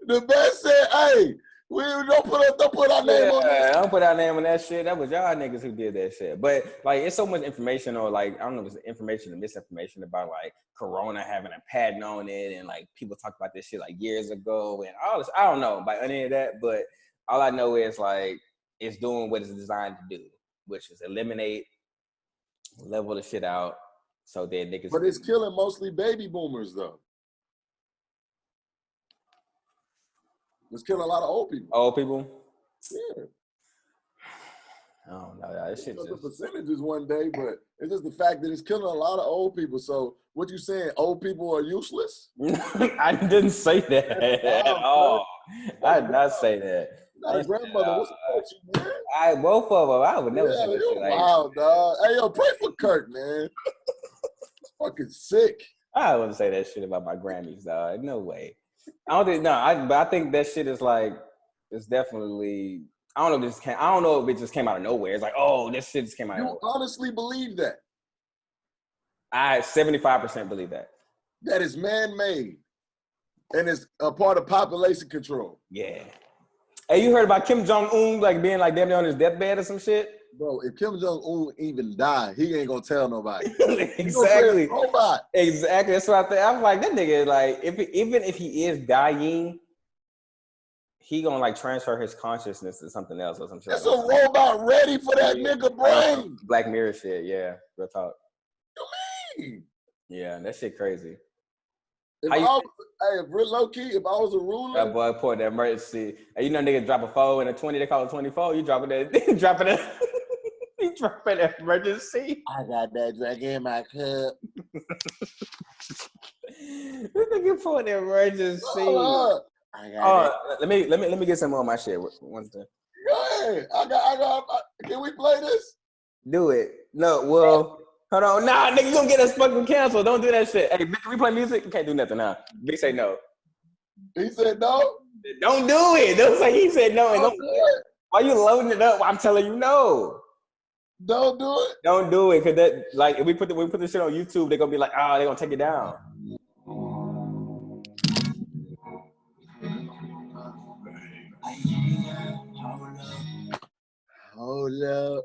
the bat said, hey, we don't put our name on that. Don't put our name on that shit. That was y'all niggas who did that shit. But like, it's so much information, or like, I don't know if it's information or misinformation about like Corona having a patent on it, and like people talk about this shit like years ago and all this. I don't know about any of that, but all I know is like it's doing what it's designed to do, which is eliminate, level the shit out, so that niggas. But it's killing mostly baby boomers though. It's killing a lot of old people. Old people? Yeah. I don't know. That shit just... the percentages one day, but it's just the fact that it's killing a lot of old people. So what you saying? Old people are useless? I didn't say that at all. I did not say that. Not a grandmother. What's up, man? Both of them. I would never say that shit. Wow, dog. Hey, yo, pray for Kirk, man. He's fucking sick. I wouldn't say that shit about my Grammys, dog. No way. I don't think but I think that shit is like, it's definitely. I don't know if it just came out of nowhere. It's like, oh, this shit just came out of nowhere. You honestly believe that? I 75% believe that. That is man-made, and it's a part of population control. Yeah. Hey, you heard about Kim Jong-un like being like damn near on his deathbed or some shit? Bro, if Kim Jong-un even die, he ain't gonna tell nobody. Exactly. He gonna say it's a robot. Exactly. That's what I think. I'm like, that nigga, like, even if he is dying, he gonna like transfer his consciousness to something else or some shit. It's a robot ready for that nigga brain. Black Mirror shit, yeah. Real talk. What you mean? Yeah, that shit crazy. If real low key, if I was a ruler, that boy poured that emergency. And you know, niggas drop a 4 and a 20, they call it 24. You dropping that, dropping that, you dropping that emergency. I got that drink in my cup. This nigga poured that emergency. Let me get some more of my shit. One thing. Go ahead. Can we play this? Do it. No, well, hold on. Nah, nigga, you gonna get us fucking canceled. Don't do that shit. Hey, Vic, can we play music? You can't do nothing now. Vic say no. He said no? Don't do it. Don't say he said no. And don't do it. Why you loading it up? I'm telling you no. Don't do it? Don't do it. Cause that, like, if we put this shit on YouTube, they're gonna be like, they're gonna take it down. Hold up.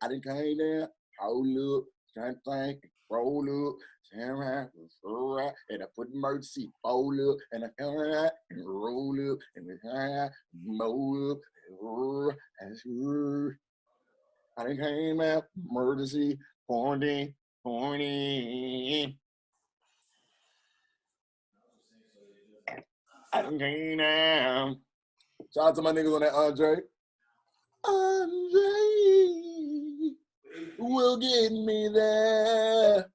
I done came there. Hold up. Trying to think. Roll up. Turn around. And I put the emergency. Fold up. And I turn around. And roll up. And I turn around. Mow up. I done came out. Emergency. Pointing. I done came down. Shout out to my niggas on that Andre. Andre will get me there.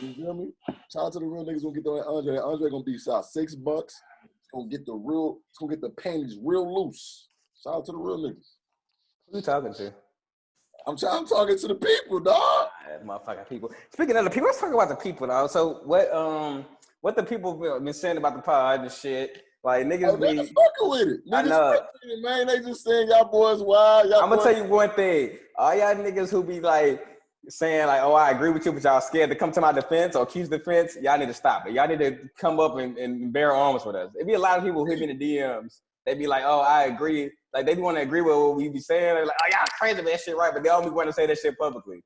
You feel me? Shout out to the real niggas gonna get that Andre. Andre gonna be $6. It's gonna get the panties real loose. Shout out to the real niggas. Who you talking to? I'm talking to the people, dog. Motherfucking people. Speaking of the people, let's talk about the people, dog. So what the people been saying about the pod and shit? Like niggas be fucking with it. Niggas fucking with it, man. They just saying y'all boys wild. I'm gonna tell you one thing. All y'all niggas who be like saying like, I agree with you, but y'all scared to come to my defense or accuse defense, y'all need to stop it. Y'all need to come up and bear arms with us. It be a lot of people who hit me in the DMs. They be like, I agree. Like they want to agree with what we be saying. They're like, y'all crazy for that shit, right? But they only want to say that shit publicly.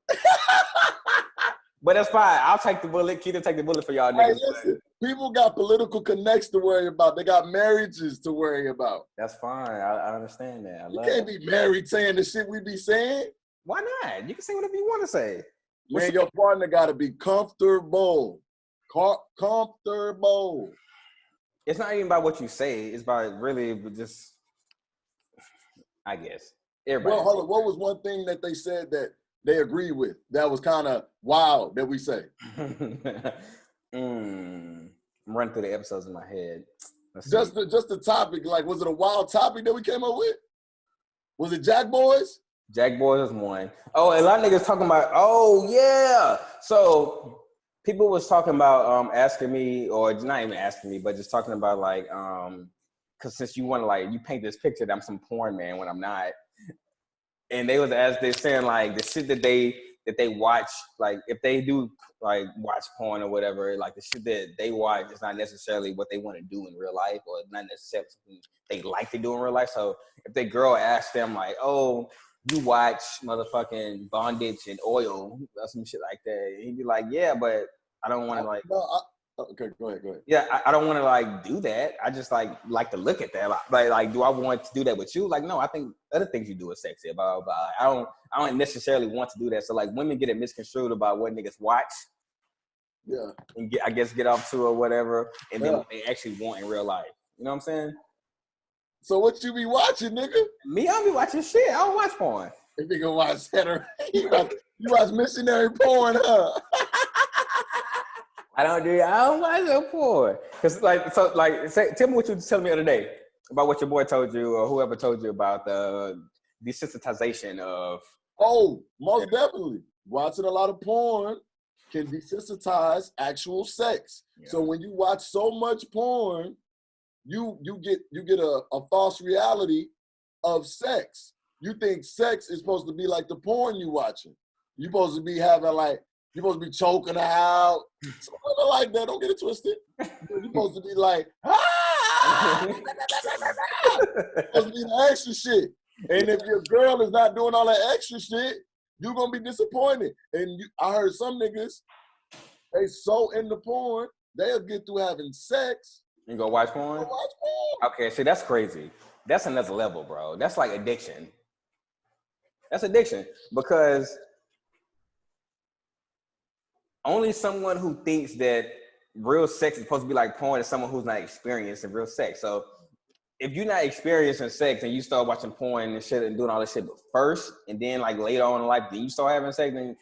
But that's fine. I'll take the bullet. Keita take the bullet for y'all niggas. Hey, listen, people got political connects to worry about. They got marriages to worry about. That's fine. I understand that. You can't be married saying the shit we be saying. Why not? You can say whatever you want to say. Man, your partner got to be comfortable. Comfortable. It's not even about what you say. It's about really just, I guess. Everybody. Well, hold on. What was one thing that they said that they agree with that was kind of wild that we say? I'm running through the episodes in my head. Just the topic. Like, was it a wild topic that we came up with? Was it Jack Boys? Jack Boys was one. Oh, a lot of niggas talking about, yeah. So people was talking about asking me, or not even asking me, but just talking about like, because since you want to like, you paint this picture that I'm some porn man when I'm not. And they was they're saying like the shit that they watch, like if they do like watch porn or whatever, like the shit that they watch is not necessarily what they want to do in real life, or not necessarily something they like to do in real life. So if the girl asks them like, you watch motherfucking bondage and oil or some shit like that, he'd be like, yeah, but I don't want to like. Okay, go ahead. Yeah, I don't want to like do that. I just like to look at that. Like, do I want to do that with you? Like, no, I think other things you do are sexy. Blah, blah, blah. I don't necessarily want to do that. So like, women get it misconstrued about what niggas watch. Yeah. And get off to or whatever, and then what they actually want in real life. You know what I'm saying? So what you be watching, nigga? Me, I don't be watching shit. I don't watch porn. If nigga watch that, you watch missionary porn, huh? I don't watch no porn. Cause tell me what you told me the other day about what your boy told you or whoever told you about the desensitization of. Oh, most definitely. Watching a lot of porn can desensitize actual sex. Yeah. So when you watch so much porn, you get a false reality of sex. You think sex is supposed to be like the porn you watching. You're supposed to be having like You're supposed to be choking her out. So women like that, don't get it twisted. You're supposed to be like, ah! You're supposed to be the extra shit. And if your girl is not doing all that extra shit, you're gonna be disappointed. And I heard some niggas, they so into porn, they'll get through having sex. You go watch porn? Okay, see, that's crazy. That's another level, bro. That's like addiction. That's addiction because only someone who thinks that real sex is supposed to be like porn is someone who's not experienced in real sex. So if you're not experienced in sex and you start watching porn and shit and doing all this shit first, and then like later on in life, then you start having sex, then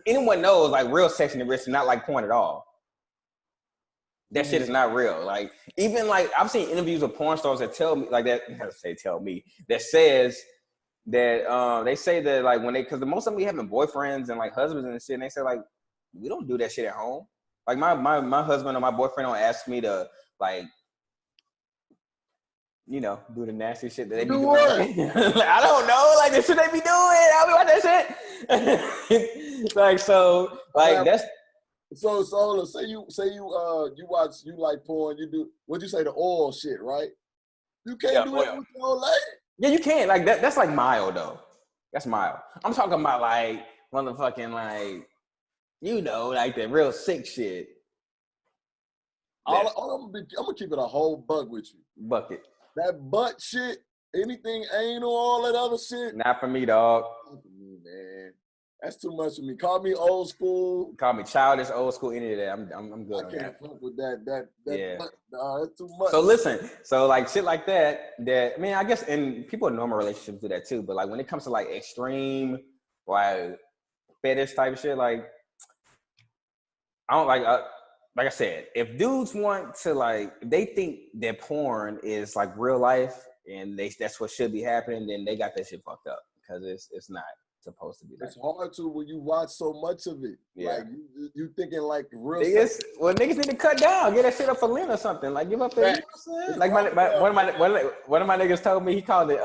anyone knows like real sex in the wrist is not like porn at all. That shit is not real. Like even like I've seen interviews of porn stars that tell me like that. That says that they say that like when because most of them be having boyfriends and like husbands and shit, and they say like we don't do that shit at home. Like my husband or my boyfriend don't ask me to like, you know, do the nasty shit that they be doing. Like, I don't know, like the shit they be doing. I be watching that shit. Like so, like that's. So say you like porn, you do what'd you say, the oil shit, right? You can't do that with your old lady. Yeah, you can. Like that's like mild though. That's mild. I'm talking about like motherfucking like, you know, like the real sick shit. I'm gonna keep it a whole buck with you. Bucket. That butt shit, anything anal, all that other shit. Not for me, dog. Not for me, man. That's too much for me. Call me old school. Call me childish, old school, any of that. I'm good. I can't fuck with that. Yeah. That's too much. So listen, so like shit like that, I mean, I guess, and people in normal relationships do that too, but like when it comes to like extreme, like fetish type shit, like I don't like I said, if dudes want to like, if they think that porn is like real life and that's what should be happening, then they got that shit fucked up because it's not supposed to be that. It's hard to when you watch so much of it. Yeah. Like you thinking like real. Niggas need to cut down, get that shit up for Lynn or something. Like give up that. You know what I'm saying? Like one of my niggas told me he called it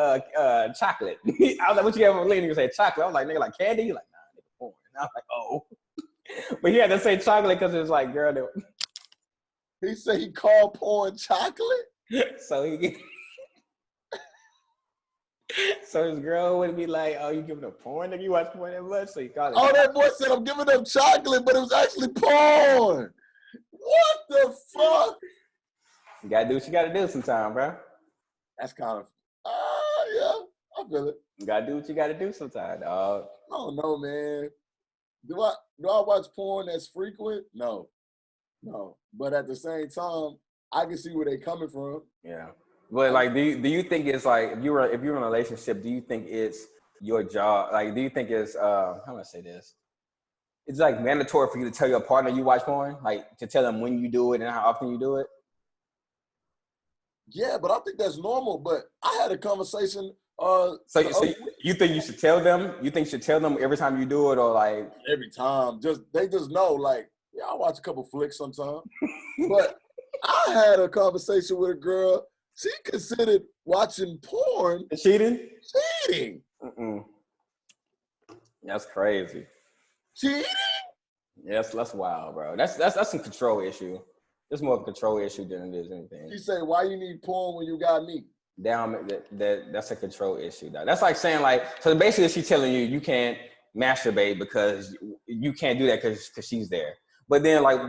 chocolate. I was like, what you have for Lynn? He said chocolate. I was like, nigga, like candy? He like, nah, nigga, porn. And I was like, oh. But he had to say chocolate because it's like, girl. He said he called porn chocolate? So so his girl would be like, oh, you giving up porn? Nigga, you watch porn that much? So he called it. Oh, that boy said I'm giving up chocolate, but it was actually porn. What the fuck? You gotta do what you gotta do sometime, bro. That's kind of, yeah, I feel it. You gotta do what you gotta do sometime, dog. I don't know, man. Do I watch porn that's frequent? No. But at the same time, I can see where they're coming from. Yeah. But like, do you think it's like if you're in a relationship, do you think it's your job? Like, do you think it's how do I say this? It's like mandatory for you to tell your partner you watch porn, like to tell them when you do it and how often you do it. Yeah, but I think that's normal. But I had a conversation. So you think you should tell them? You think you should tell them every time you do it, or like every time? They just know. Like, yeah, I watch a couple flicks sometimes. But I had a conversation with a girl. She considered watching porn cheating. Mm-mm. That's crazy. Cheating? Yes, that's wild, bro. That's some control issue. It's more of a control issue than it is anything. She said, "Why you need porn when you got me?" That's a control issue. That's like saying like, so basically she's telling you can't masturbate because you can't do that because she's there. But then like,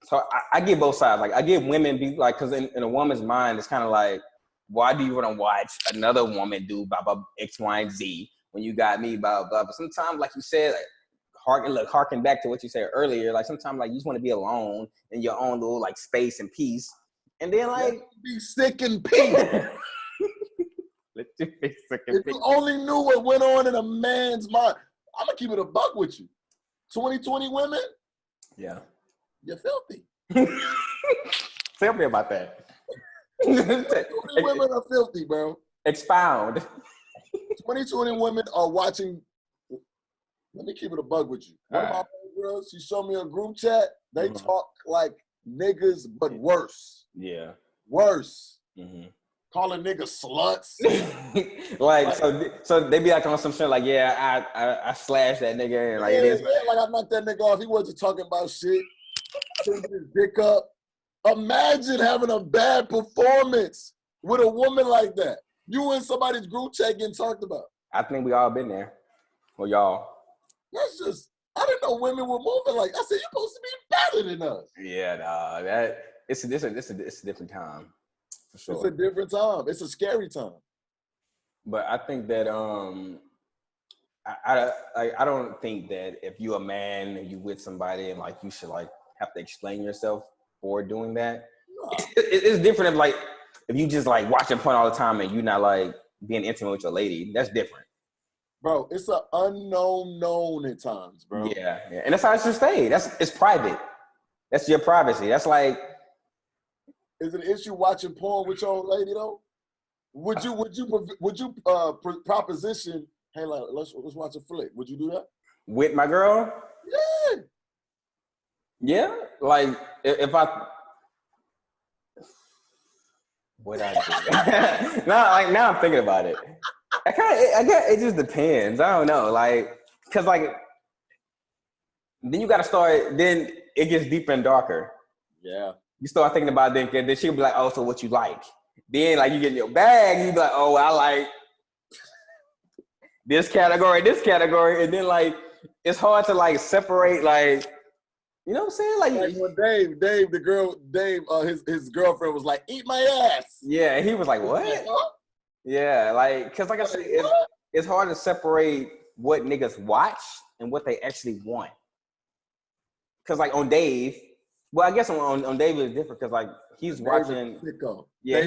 so I get both sides. Like I get women be like, because in a woman's mind, it's kind of like, why do you want to watch another woman do blah, blah, X, Y, and Z when you got me, blah, blah. But sometimes, like you said, like, harken back to what you said earlier. Like sometimes, like you just want to be alone in your own little like space and peace. And then like be sick in peace. If you only knew what went on in a man's mind, I'm gonna keep it a buck with you. 2020 women, yeah, you're filthy. Tell me about that. 2020 women are filthy, bro. Expound. 2020 women are watching. Let me keep it a buck with you. One of my girls, she showed me a group chat. They talk like niggas, but worse. Yeah. Worse. Mm-hmm. calling niggas sluts. Like so they be like on some shit like, yeah, I slashed that nigga and like it is. Like I knocked that nigga off. He wasn't talking about shit. Couldn't get his dick up. Imagine having a bad performance with a woman like that. You in somebody's group chat getting talked about. I think we all been there. Well, y'all. That's just, I didn't know women were moving like, I said, you're supposed to be better than us. Yeah, nah, it's a different time. For sure. It's a different time. It's a scary time. But I think that I don't think that if you're a man and you with somebody and like you should like have to explain yourself for doing that. No. It's different if you just like watching porn all the time and you're not like being intimate with your lady. That's different. Bro, it's an unknown known at times, bro. Yeah. And that's how it should stay. It's private. That's your privacy. That's like. Is it an issue watching porn with your old lady though? Would you proposition? Hey, like, let's watch a flick. Would you do that with my girl? Yeah. Yeah. Like if I. What I do? now I'm thinking about it. I guess it just depends. I don't know, like, cause like, then you gotta start. Then it gets deeper and darker. Yeah. You start thinking about it, then she'll be like, "Oh, so what you like?" Then like you get in your bag, you be like, "Oh, I like this category, and then like it's hard to like separate, like, you know what I'm saying? Like when his girlfriend was like, "Eat my ass." Yeah, and he was like, "What?" Yeah, like, cause like I said, it's hard to separate what niggas watch and what they actually want. Cause like on Dave, well, I guess on Dave is different because like he's watching. Yeah,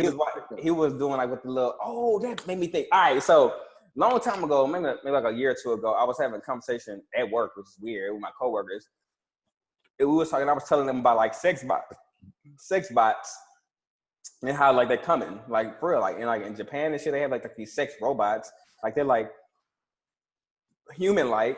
he was doing like with the little. Oh, that made me think. All right, so long time ago, maybe like a year or two ago, I was having a conversation at work, which is weird, with my coworkers. I was telling them about like sex bots. And how like they're coming, like for real, like in Japan and shit, they have like these sex robots, like they're like human-like.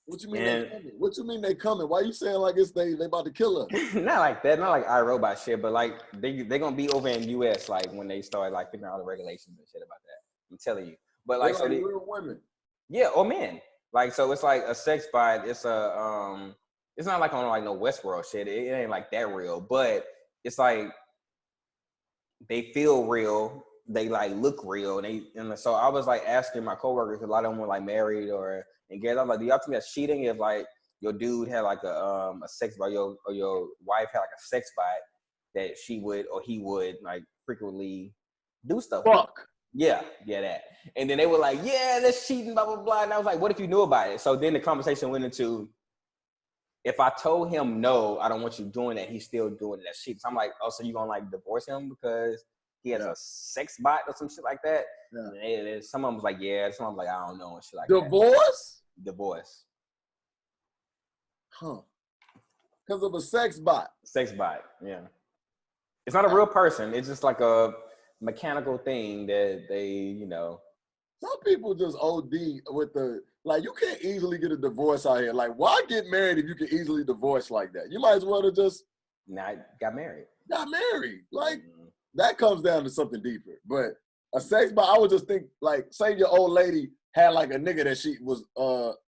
What you mean they coming? What you mean they coming? Why you saying like it's they about to kill us? Not like that, not like iRobot shit, but like they're gonna be over in US like when they start like figuring out all the regulations and shit about that. I'm telling you, but like so real women, yeah, or men, like so it's like a sex bot. It's it's not like on like no Westworld shit. It ain't like that real, but it's like. They feel real, they like look real, and so I was like asking my coworkers, a lot of them were like married or engaged. I'm like, do y'all think that's cheating if like your dude had like a sex bot, or your wife had like a sex bot that she would or he would like frequently do stuff? Fuck. Yeah, that. And then they were like, yeah, that's cheating, blah blah blah. And I was like, what if you knew about it? So then the conversation went into, if I told him no, I don't want you doing that, he's still doing that shit. So I'm like, oh, so you gonna like divorce him because he has a sex bot or some shit like that? Yeah. And some of them was like, yeah. Some of them was like, I don't know and shit like that. Divorce? Huh. Because of a sex bot. Sex bot, yeah. It's not a real person. It's just like a mechanical thing that they, you know. Some people just OD with the, like, you can't easily get a divorce out here. Like, why get married if you can easily divorce like that? You might as well have just... got married. Like, that comes down to something deeper. But a sex bot, I would just think, like, say your old lady had, like, a nigga that she was,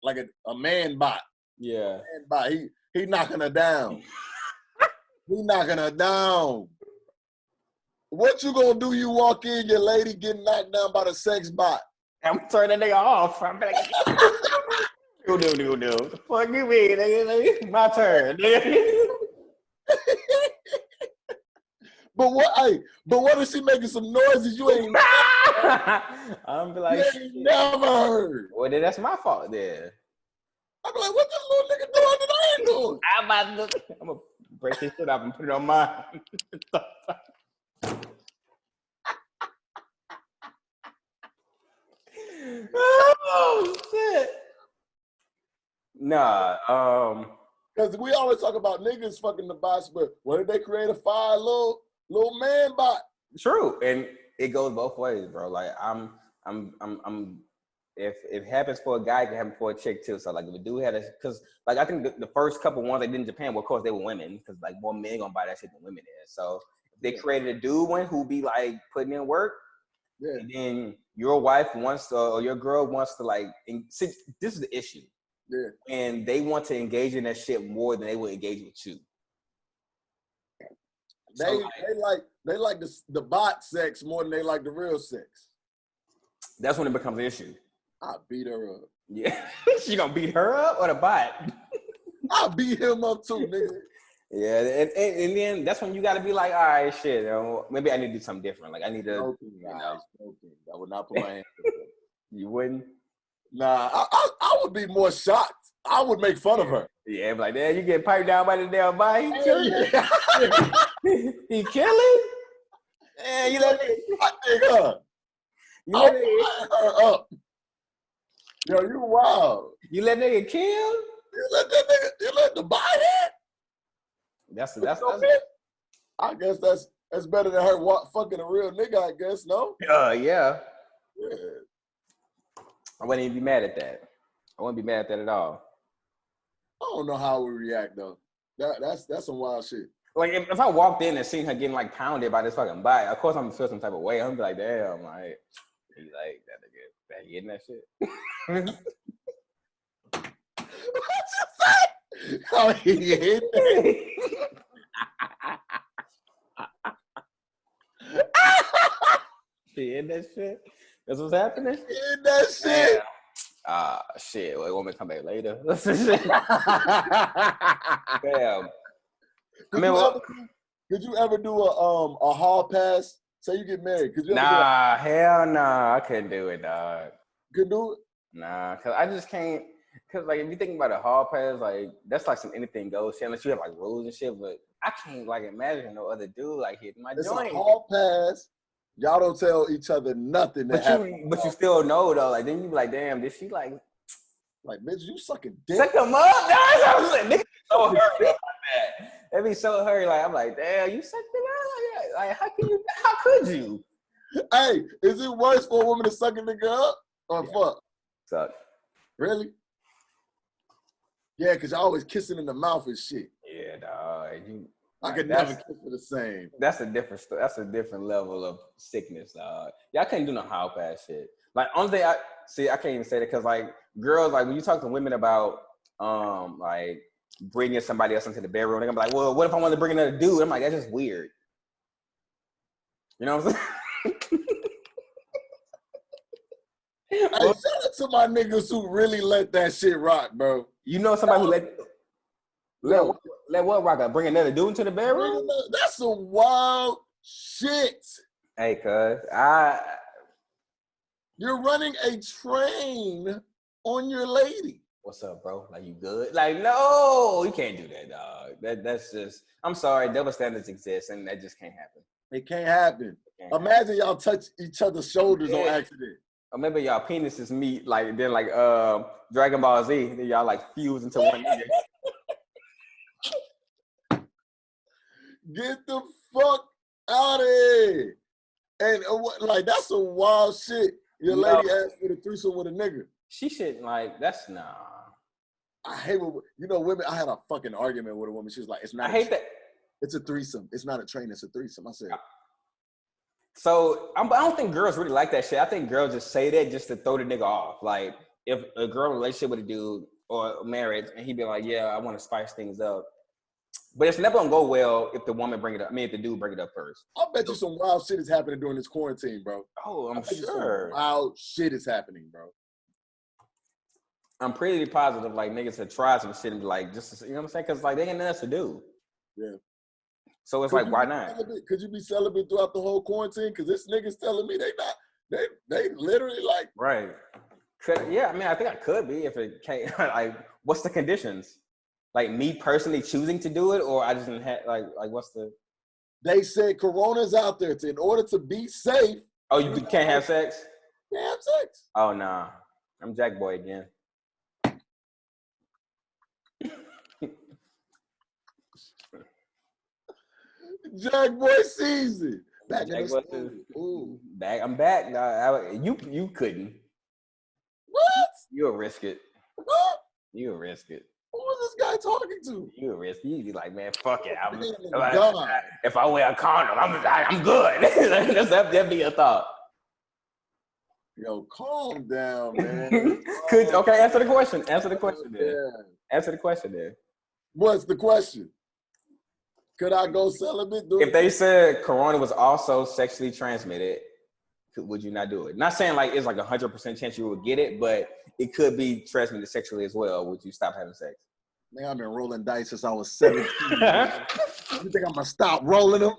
like, a man bot. Yeah. Man bot. He knocking her down. He knocking her down. What you gonna do? You walk in, your lady getting knocked down by the sex bot. I'm turning that nigga off. I'm like, no. Fuck you, mean, nigga. My turn, nigga. But what if she making some noises you ain't I'm be like, you ain't never heard? Well, then that's my fault then. I'm like, what this little nigga doing that I ain't doing? I'm gonna break this shit up and put it on mine. Oh shit. Nah, because we always talk about niggas fucking the bots, but what if they create a fire little man bot? True, and it goes both ways, bro. Like if it happens for a guy, it can happen for a chick too. So like if a dude had because like I think the first couple ones they did in Japan, well, of course they were women, because like more men gonna buy that shit than women is. So if They created a dude one who be like putting in work. Yeah. And then your wife wants to, or your girl wants to like, see, this is the issue. Yeah. And they want to engage in that shit more than they would engage with you. They like the bot sex more than they like the real sex. That's when it becomes an issue. I beat her up. Yeah. She gonna beat her up or the bot? I beat him up too, nigga. Yeah, and then that's when you gotta be like, all right, shit, maybe I need to do something different. Like I need to, I would not put my hands up. You wouldn't? Nah, I would be more shocked. I would make fun of her. Yeah, like, damn, you get piped down by the damn body. He killing? He killing? Yeah, you let me. I think her. You let me. Her up. Yo, you wild. You let nigga kill? You let that nigga. You let the body in? That's I guess that's better than her fucking a real nigga. I guess no. Yeah. Yeah. I wouldn't even be mad at that. I wouldn't be mad at that at all. I don't know how we react though. That's some wild shit. Like if I walked in and seen her getting like pounded by this fucking bite, of course I'm gonna feel some type of way. I'm gonna be like, damn, like he like that nigga back getting that shit. What you say? Oh, he hit that. She in that shit? That's what's happening? He hit that shit. Shit. Well, want me to come back later? Damn. Could you ever do a hall pass? Say you get married. Could you ever hell nah. I couldn't do it, dog. Could do it? Nah, cause I just can't. Cause like if you think about a hall pass, like that's like some anything goes shit. Unless you have like rules and shit, but I can't like imagine no other dude like hitting my joint. It's a hall pass. Y'all don't tell each other nothing. But you still know though. Like then you be like, damn, did she like bitch, you sucking dick? suck him up, guys? Nigga so hurt like that. They be so hurt. Like I'm like, damn, you sucked him out like that. Like how could you? Hey, is it worse for a woman to suck a nigga up or fuck? Suck. Really? Yeah, because y'all always kissing in the mouth and shit. Yeah, dog. I could never kiss for the same. That's a different level of sickness, dog. Y'all can't do no hall pass shit. Like only thing I can't even say that because like girls, like when you talk to women about like bringing somebody else into the bedroom, they're gonna be like, well, what if I want to bring another dude? I'm like, that's just weird. You know what I'm saying? Hey, shout out to my niggas who really let that shit rock, bro. You know somebody who let what rock? Bring another dude into the bedroom? That's some wild shit. Hey, cuz you're running a train on your lady. What's up, bro? Like you good? Like no, you can't do that, dog. That's just. I'm sorry, double standards exist, and that just can't happen. It can't happen. Imagine y'all touch each other's shoulders on accident. Or maybe y'all penises meet like then like Dragon Ball Z. Then y'all like fuse into one nigga. Get the fuck out of here. And like that's some wild shit. Your lady asked for the threesome with a nigga. She shouldn't like that's nah. I hate women. I had a fucking argument with a woman. She was like, "It's not." I hate that. It's a threesome. It's not a train. It's a threesome. I said. So I don't think girls really like that shit. I think girls just say that just to throw the nigga off. Like if a girl in a relationship with a dude or marriage, and he be like, "Yeah, I want to spice things up," but it's never gonna go well if the woman bring it up. I mean, if the dude bring it up first. I bet you some wild shit is happening during this quarantine, bro. Oh, I'm sure. Wild shit is happening, bro. I'm pretty positive, like niggas have tried some shit and be like, just you know what I'm saying? Because like they ain't nothing else to do. Yeah. So it's like, why not? Could you be celibate throughout the whole quarantine? Because this nigga's telling me they not. They literally like. Right. Yeah, I mean, I think I could be if it can't. Like, what's the conditions? Like me personally choosing to do it, or I just didn't have like what's the? They said Corona's out there. In order to be safe. Oh, you can't have sex? Can't have sex. Oh nah, I'm Jack Boy again. Jack Boy season. Back Jack in the school. Ooh. I'm back. You couldn't. What? You'll risk it. What? You'll risk it. Who was this guy talking to? You risky. You be like, man, fuck it. God. If I wear a condom, I'm good. That'd be a thought. Yo, calm down, man. Okay, answer the question. Answer the question then. Yeah. Answer the question then. What's the question? Could I go celibate? If they said corona was also sexually transmitted, would you not do it? Not saying like it's like 100% chance you would get it, but it could be transmitted sexually as well. Would you stop having sex? Man, I've been rolling dice since I was 17. You think I'm gonna stop rolling them?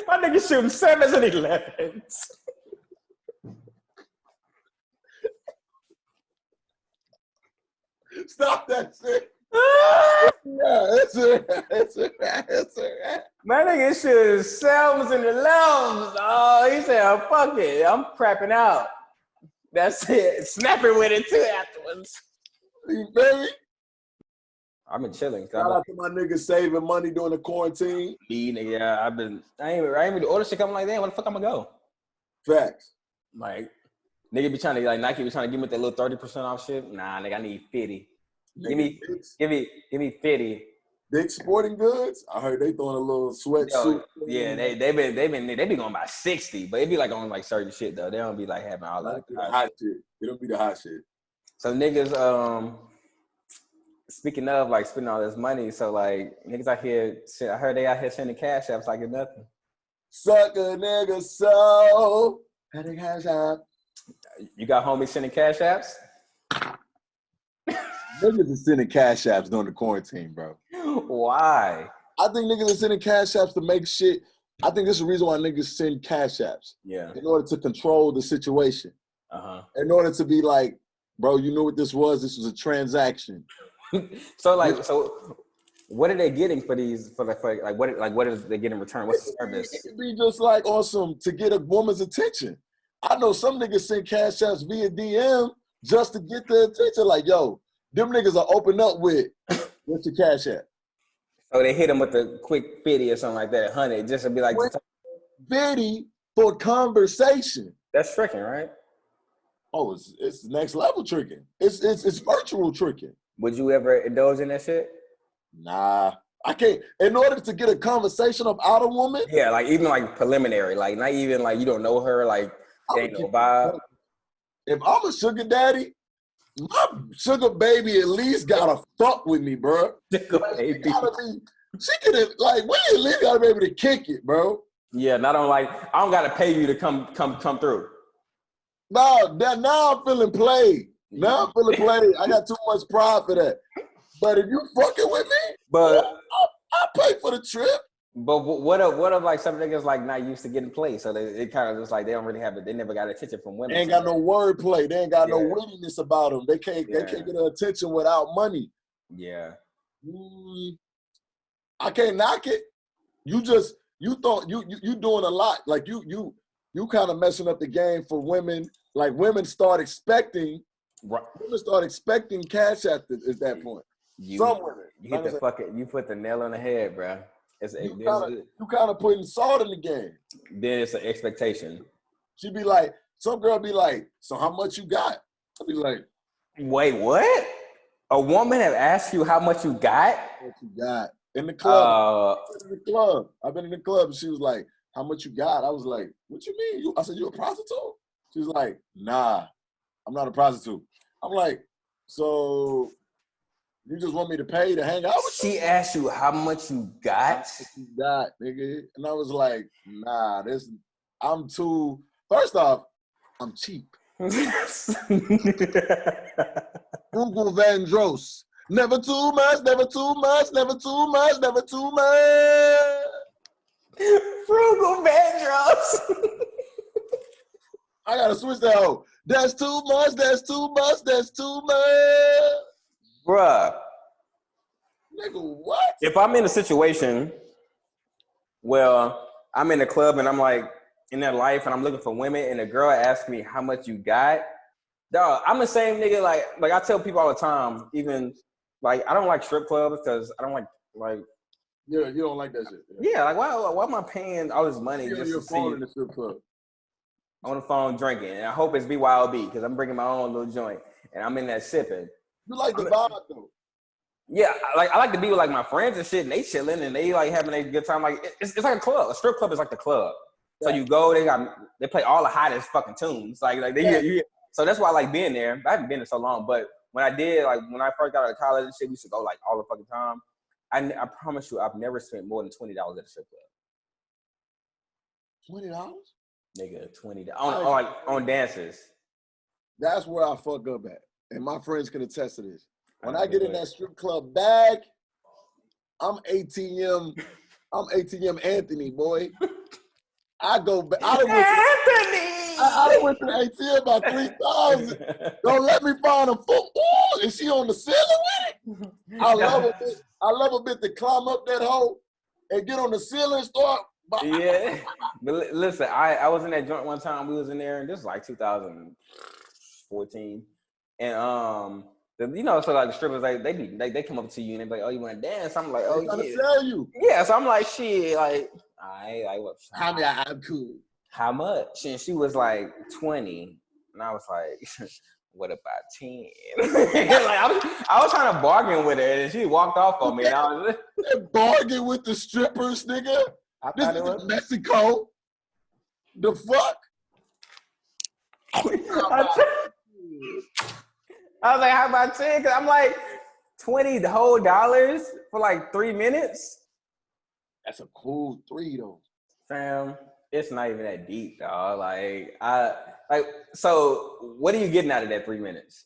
My nigga shooting 7s and 11s. Stop that shit. Yeah, it's a My nigga shooting 7s and 11s. Oh, he said, fuck it. I'm crapping out. That's it. Snapping with it too afterwards. You baby. I've been chilling. Shout out to my niggas saving money during the quarantine. Me, nigga, I ain't even the order shit coming like that. Where the fuck I'm gonna go? Facts. Like, nigga be trying to, like, Nike be trying to give me that little 30% off shit. Nah, nigga, I need 50. Give me 50. Big Sporting Goods. I heard they throwing a little sweatsuit. Yeah, they be going by 60, but it be like on like certain shit though. They don't be like having all that hot shit. It don't be the hot shit. So niggas, speaking of like spending all this money, so like niggas out here, I heard they out here sending cash apps like it's nothing. Suck a nigga so. Had a cash app. You got homies sending cash apps? Niggas are sending cash apps during the quarantine, bro. Why? I think niggas are sending cash apps to make shit. I think this is the reason why niggas send cash apps. Yeah. In order to control the situation. In order to be like, bro, you knew what this was. This was a transaction. So what are they getting for these? What is they getting in return? What's the service? It could be just like awesome to get a woman's attention. I know some niggas send cash apps via DM just to get the attention. Like, yo, them niggas are open up with what's your cash app? So they hit them with a quick 50 or something like that, 100, just to be like 50 for conversation. That's tricking, right? Oh, it's next level tricking. It's virtual tricking. Would you ever indulge in that shit? Nah, I can't. In order to get a conversation about a woman, yeah, like even like preliminary, like not even like you don't know her, like they ain't no vibe. If I'm a sugar daddy, my sugar baby at least gotta fuck with me, bro. Sugar baby. She could have like we at least gotta be able to kick it, bro. Yeah, not on like I don't gotta pay you to come through. No, now I'm feeling played. Now I'm feeling played. I got too much pride for that. But if you fucking with me, but I'll pay for the trip. But what if like some niggas like not used to getting played, so it kind of just like they don't really have it. They never got attention from women. They ain't got no wordplay. They ain't got no wittiness about them. They can't get attention without money. Yeah. I can't knock it. You thought you doing a lot. Like you kind of messing up the game for women. Like women start expecting cash at that point. Some women. You put the nail on the head, bro. You kind of putting salt in the game. Then it's an expectation. She be like, some girl be like, so how much you got? I'll be like, wait, what? A woman have asked you how much you got? What you got? In the club. I've been in the club and she was like, how much you got? I was like, what you mean? I said, you a prostitute? She was like, nah, I'm not a prostitute. I'm like, so you just want me to pay to hang out with you? She asked you how much you got? You got, nigga. And I was like, nah, I'm too, first off, I'm cheap. Google Vandross. Never too much, never too much, never too much, never too much. Frugal Vandross. I gotta switch that hoe. That's too much, that's too much, that's too much. Bruh. Nigga, what? If I'm in a situation, well, I'm in a club and I'm like in that life and I'm looking for women and a girl asks me how much you got, dog, I'm the same nigga, like I tell people all the time, even like I don't like strip clubs because I don't like yeah, you don't like that shit. Yeah, like why am I paying all this money just to see in the strip club? On the phone drinking, and I hope it's BYOB because I'm bringing my own little joint and I'm in that sipping. You like the vibe though. Yeah, I like to be with like my friends and shit, and they chilling and they like having a good time. Like it's like a club. A strip club is like the club. So you go, they play all the hottest fucking tunes. Like so that's why I like being there. I haven't been there so long, but when I did, like when I first got out of college and shit, we used to go like all the fucking time. I promise you, I've never spent more than $20 at a strip club. $20? Nigga, $20 on dances. That's where I fuck up at, and my friends can attest to this. When I get in that strip club bag, I'm ATM Anthony, boy. I go back. I went to the ATM about 3,000. Don't let me find a foot. Ooh, is she on the ceiling with it? I love a bit to climb up that hole and get on the ceiling and start. Yeah. But listen, I was in that joint one time. We was in there, and this was like 2014. And so like the strippers, like they come up to you and they be like, oh, you want to dance? I'm like, oh yeah. Trying to sell you. Yeah, so I'm like, shit, like, I what? I'm cool. How much? And she was like 20, and I was like, what about 10? Like I was trying to bargain with her, and she walked off on me. And I was bargain with the strippers, nigga. This is Mexico. The fuck? I was like, how about 10? Because I'm like, $20 the whole dollars for like 3 minutes? That's a cool 3 though. Fam, it's not even that deep, dog. So what are you getting out of that 3 minutes?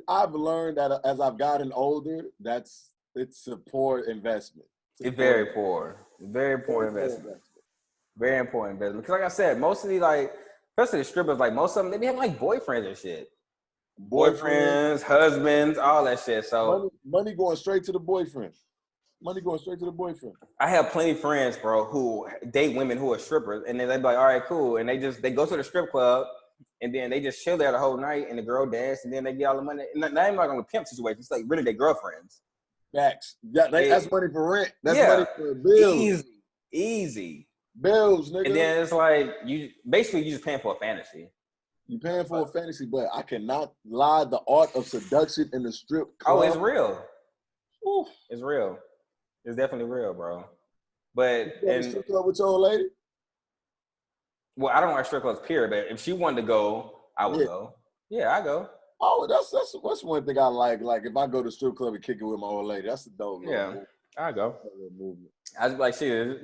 I've learned that as I've gotten older, it's a poor investment. It's very poor. Very poor investment. Very important investment. Because like I said, most of the especially the strippers, like most of them, they be having like boyfriends and shit. Boyfriends, husbands, all that shit. So money going straight to the boyfriend. Money going straight to the boyfriend. I have plenty of friends, bro, who date women who are strippers, and then they be like, all right, cool. And they go to the strip club, and then they just chill there the whole night, and the girl dance, and then they get all the money. And not even like on a pimp situation. It's like really their girlfriends. Facts. Yeah, that's money for rent. That's money for bills. Easy. Bills, nigga. And then it's like you just paying for a fantasy. You're paying for a fantasy, but I cannot lie. The art of seduction in the strip club. Oh, it's real. Whew. It's real. It's definitely real, bro. But you strip club with your old lady? Well, I don't like strip clubs, period. But if she wanted to go, I would go. Yeah, I go. Oh, that's one thing I like. Like if I go to strip club and kick it with my old lady, that's a dope. Yeah, I go. I just like shit,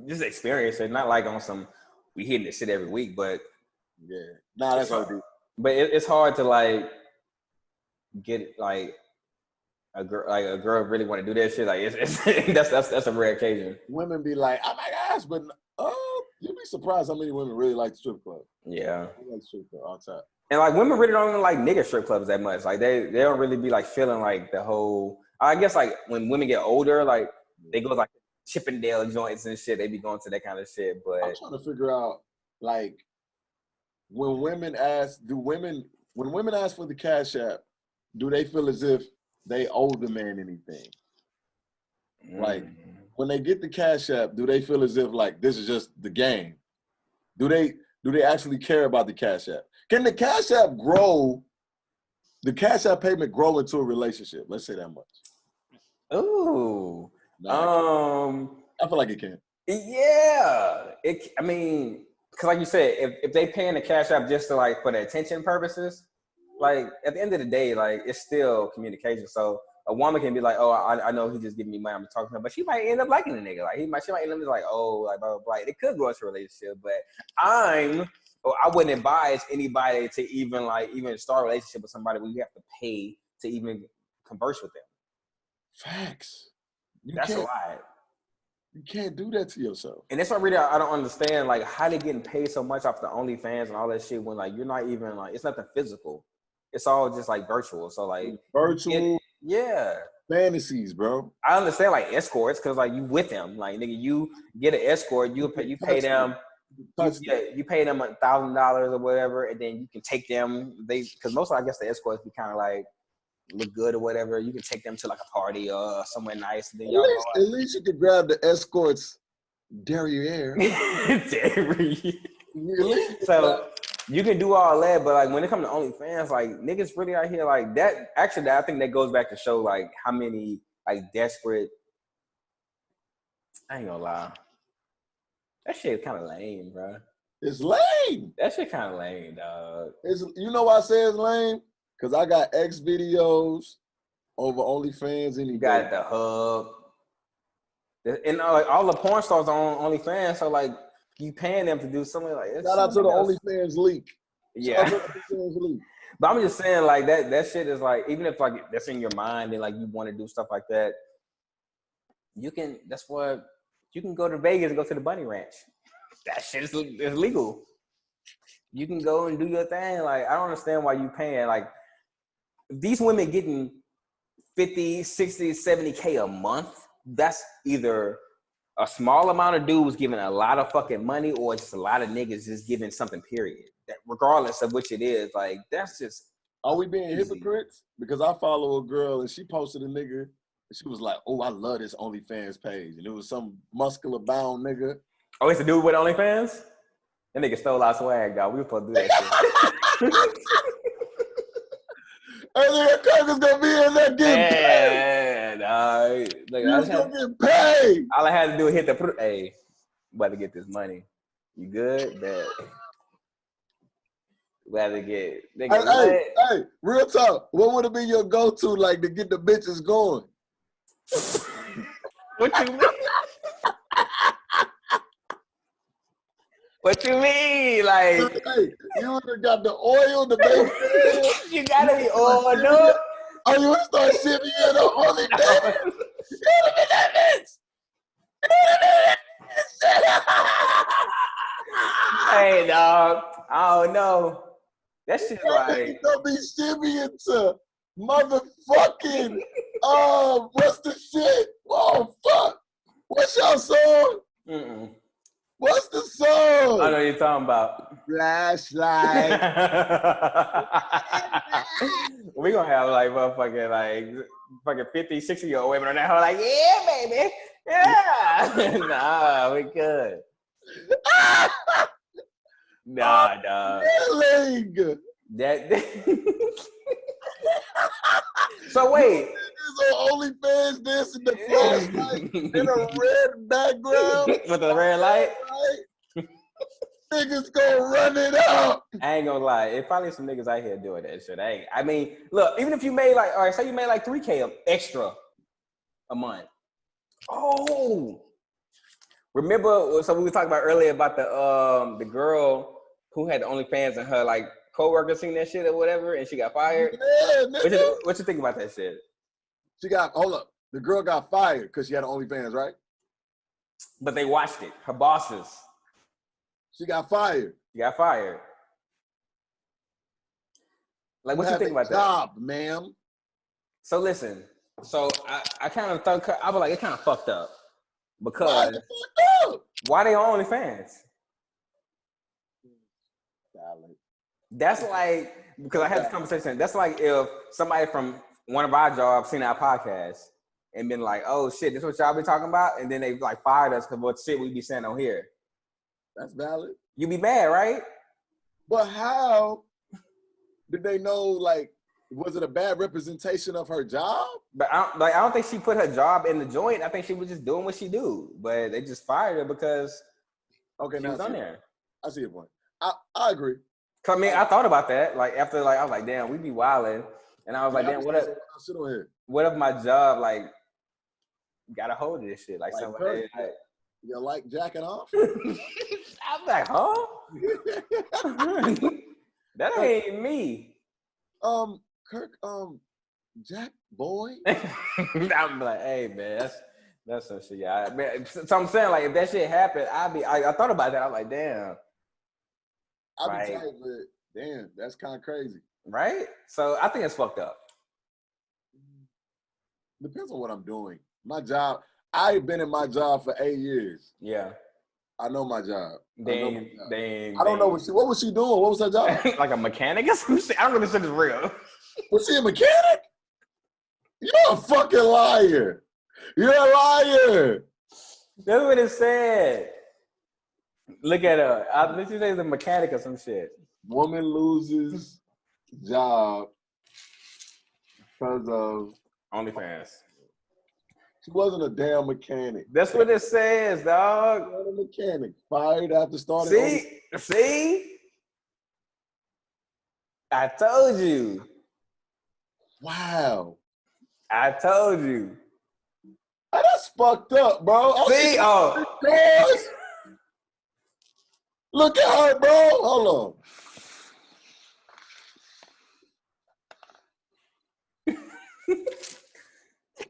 just experience it. Not like on some we hitting this shit every week, but yeah, nah, that's what I do. But it's hard to get a girl really want to do that shit. Like that's a rare occasion. Women be like, oh my gosh, but you'd be surprised how many women really like the strip club. Yeah, they like strip club all the time. And women really don't even like nigga strip clubs that much. Like they don't really be feeling like the whole. I guess when women get older, they go Chippendale joints and shit. They be going to that kind of shit. But I'm trying to figure out when women ask for the cash app, do they feel as if they owe the man anything? When they get the cash app, do they feel as if this is just the game? Do they actually care about the cash app? Can the cash app grow? The cash app payment grow into a relationship? Let's say that much. Ooh. I feel like it can. Yeah. Because like you said, if they paying the cash app just to for the attention purposes, at the end of the day, it's still communication. So a woman can be like, oh, I know he just giving me money, I'm talking to him, but she might end up liking the nigga. She might end up just blah, blah, blah. It could go into a relationship, but I wouldn't advise anybody to even start a relationship with somebody where you have to pay to even converse with them. Facts. That's a lot. You can't do that to yourself. And that's why really I don't understand how they getting paid so much off the OnlyFans and all that shit when you're not even it's nothing physical. It's all just virtual. So virtual. Yeah. Fantasies, bro. I understand escorts because you with them. Nigga, you get an escort, you pay them. You pay them $1,000 or whatever, and then you can take them. Because most of I guess the escorts be kind of look good or whatever. You can take them to a party or somewhere nice. And then at least you could grab the escorts derriere. So you can do all that, but when it comes to OnlyFans, niggas really out here that. Actually, I think that goes back to show how many like desperate. I ain't gonna lie. That shit kind of lame, bro. It's lame. That shit kind of lame, dog. You know why I say it's lame? Because I got X videos over OnlyFans any You day. got the hub. And like all the porn stars on OnlyFans, so like you paying them to do something like that. Shout out to the OnlyFans leak. Yeah. Shout out to the OnlyFans leak. But I'm just saying, like that shit is like, even if like that's in your mind and like you want to do stuff like that, you can. That's what you can go to Vegas and go to the Bunny Ranch. That shit is legal. You can go and do your thing. Like I don't understand why you paying. Like these women getting 50, 60, 70K a month. That's either a small amount of dudes giving a lot of fucking money, or just a lot of niggas just giving something. Period. That regardless of which it is, like that's just. Are we being hypocrites? Because I follow a girl and she posted a nigga and she was like, "Oh, I love this OnlyFans page," and it was some muscular bound nigga. Oh, it's a dude with OnlyFans? That nigga stole our swag, dog. We were supposed to do that shit. Hey, nigga, Kirk is gonna be in there getting paid. Dog. Like, He's gonna get paid. All I had to do was hit the. Hey, about to get this money. You good? Bad. About to get. Hey, real talk. What would have been your go-to, like, to get the bitches going? What you mean? What you mean? Like, hey, you would have got the oil, the baby. You gotta be oil, dude. Oh, you would start shipping in on OnlyFans? Hey, dog. I don't know. That shit's like. Don't be shipping to motherfucking. What's the shit? Oh fuck! What's your song? What's the song? I know what you're talking about. Flashlight. We gonna have like motherfucking fucking 50, 60-year-old women on that whole like, yeah, baby. Yeah. Nah, we good. Nah, dog. That. So wait. On OnlyFans dancing the flashlight in a red background with the red light. Niggas gonna run it up. I ain't gonna lie. It probably some niggas out here doing that shit. I mean, look, even if you made like, all right, say you made like 3K extra a month. Oh, remember? So we were talking about earlier about the girl who had the OnlyFans and her like coworker seen that shit or whatever, and she got fired. Yeah, what you think about that shit? Hold up. The girl got fired because she had OnlyFans, right? But they watched it. Her bosses. She got fired. She got fired. Like, what you think about that? Job, ma'am. So listen. So I kind of thought, I was like, it kind of fucked up. Because why they on OnlyFans? That's like, because I had this conversation. That's like if somebody from one of our jobs seen our podcast and been like, oh shit, this is what y'all be talking about? And then they like fired us because what shit we be saying on here. That's valid. You be mad, right? But how did they know, like, was it a bad representation of her job? But I don't think she put her job in the joint. I think she was just doing what she do. But they just fired her because she was on there. I see your point. I agree. Cause I mean, I thought about that. Like after, like I was like, damn, we be wilding, and I was like, damn, what if my job like got a hold of this shit? Like somebody, like, you like jacking off? I'm like, huh? That ain't me. Kirk, Jack boy. I'm like, hey man, that's some shit. Yeah, so I'm saying like if that shit happened, I thought about that. I was like, damn. I'd be tight, but damn, that's kind of crazy. Right? So I think it's fucked up. Depends on what I'm doing. My job, I've been in my job for 8 years. Yeah. I know my job. I don't know what was she doing? What was her job? Like a mechanic or some shit? I don't know if this shit is real. Was she a mechanic? You're a fucking liar. You're a liar. That's what it said. Look at her. Let's just say it's a mechanic or some shit. Woman loses job because of OnlyFans. She wasn't a damn mechanic. That's what it says, dog. She wasn't a mechanic. Fired after starting. See? I told you. Wow. I told you. Oh, that's fucked up, bro. See? Oh. Look at her, bro. Hold on.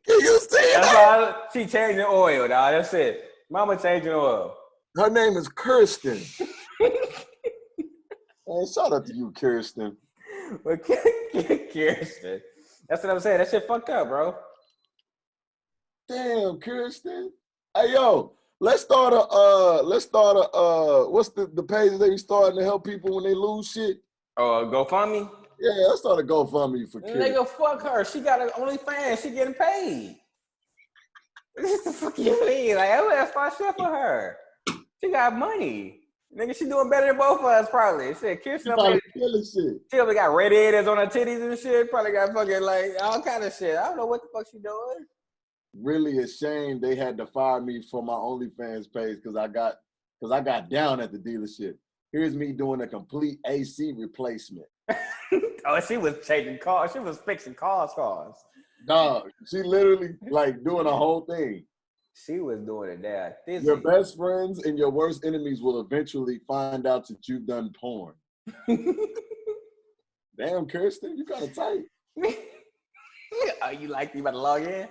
Can you see that? She changing oil, dog. That's it. Mama changing oil. Her name is Kirsten. Man, shout out to you, Kirsten. Well, Kirsten. That's what I'm saying. That shit fucked up, bro. Damn, Kirsten. Hey, yo, let's start a what's the page they be starting to help people when they lose shit? Oh, GoFundMe? Yeah, let's start a GoFundMe for Kirsten. Nigga, fuck her. She got an OnlyFans. She getting paid. What the fuck you mean? Like, that's my shit for her. She got money. Nigga, she doing better than both of us, probably. Shit, Kirsten probably killing shit. She probably got red edges on her titties and shit. Probably got fucking, like, all kind of shit. I don't know what the fuck she doing. Really ashamed they had to fire me for my OnlyFans page because I got down at the dealership. Here's me doing a complete AC replacement. Oh, she was changing cars. She was fixing cars. Dog, she literally like doing a whole thing. She was doing it there. Your best friends and your worst enemies will eventually find out that you've done porn. Damn, Kirsten, you kind of tight. Oh, you about to log in?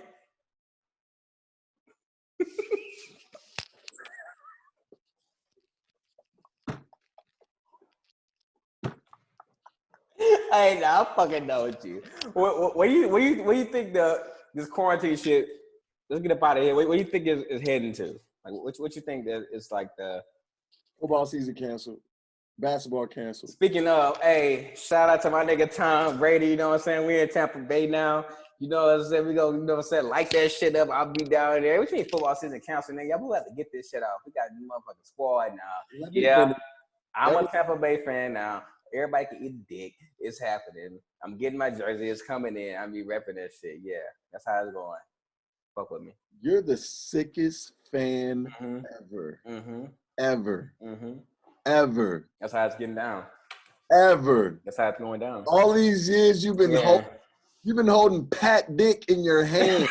Hey, nah, I fucking know with you. What do you think this quarantine shit? Let's get up out of here. What do you think is heading to? Like, what you think that is like the football season canceled, basketball canceled. Speaking of, hey, shout out to my nigga Tom Brady. You know what I'm saying? We in Tampa Bay now. You know what I'm saying? We go, you know what I'm saying? Light that shit up. I'll be down there. We think football season canceled, nigga. Y'all have to get this shit out. We got a new motherfucking squad now. Yeah, I'm a Tampa Bay fan now. Everybody can eat dick. It's happening. I'm getting my jersey. It's coming in. I'm be repping that shit. Yeah, that's how it's going. Fuck with me. You're the sickest fan ever. Ever. Ever. That's how it's getting down. Ever. That's how it's going down. All these years you've been holding Pat Dick in your hand.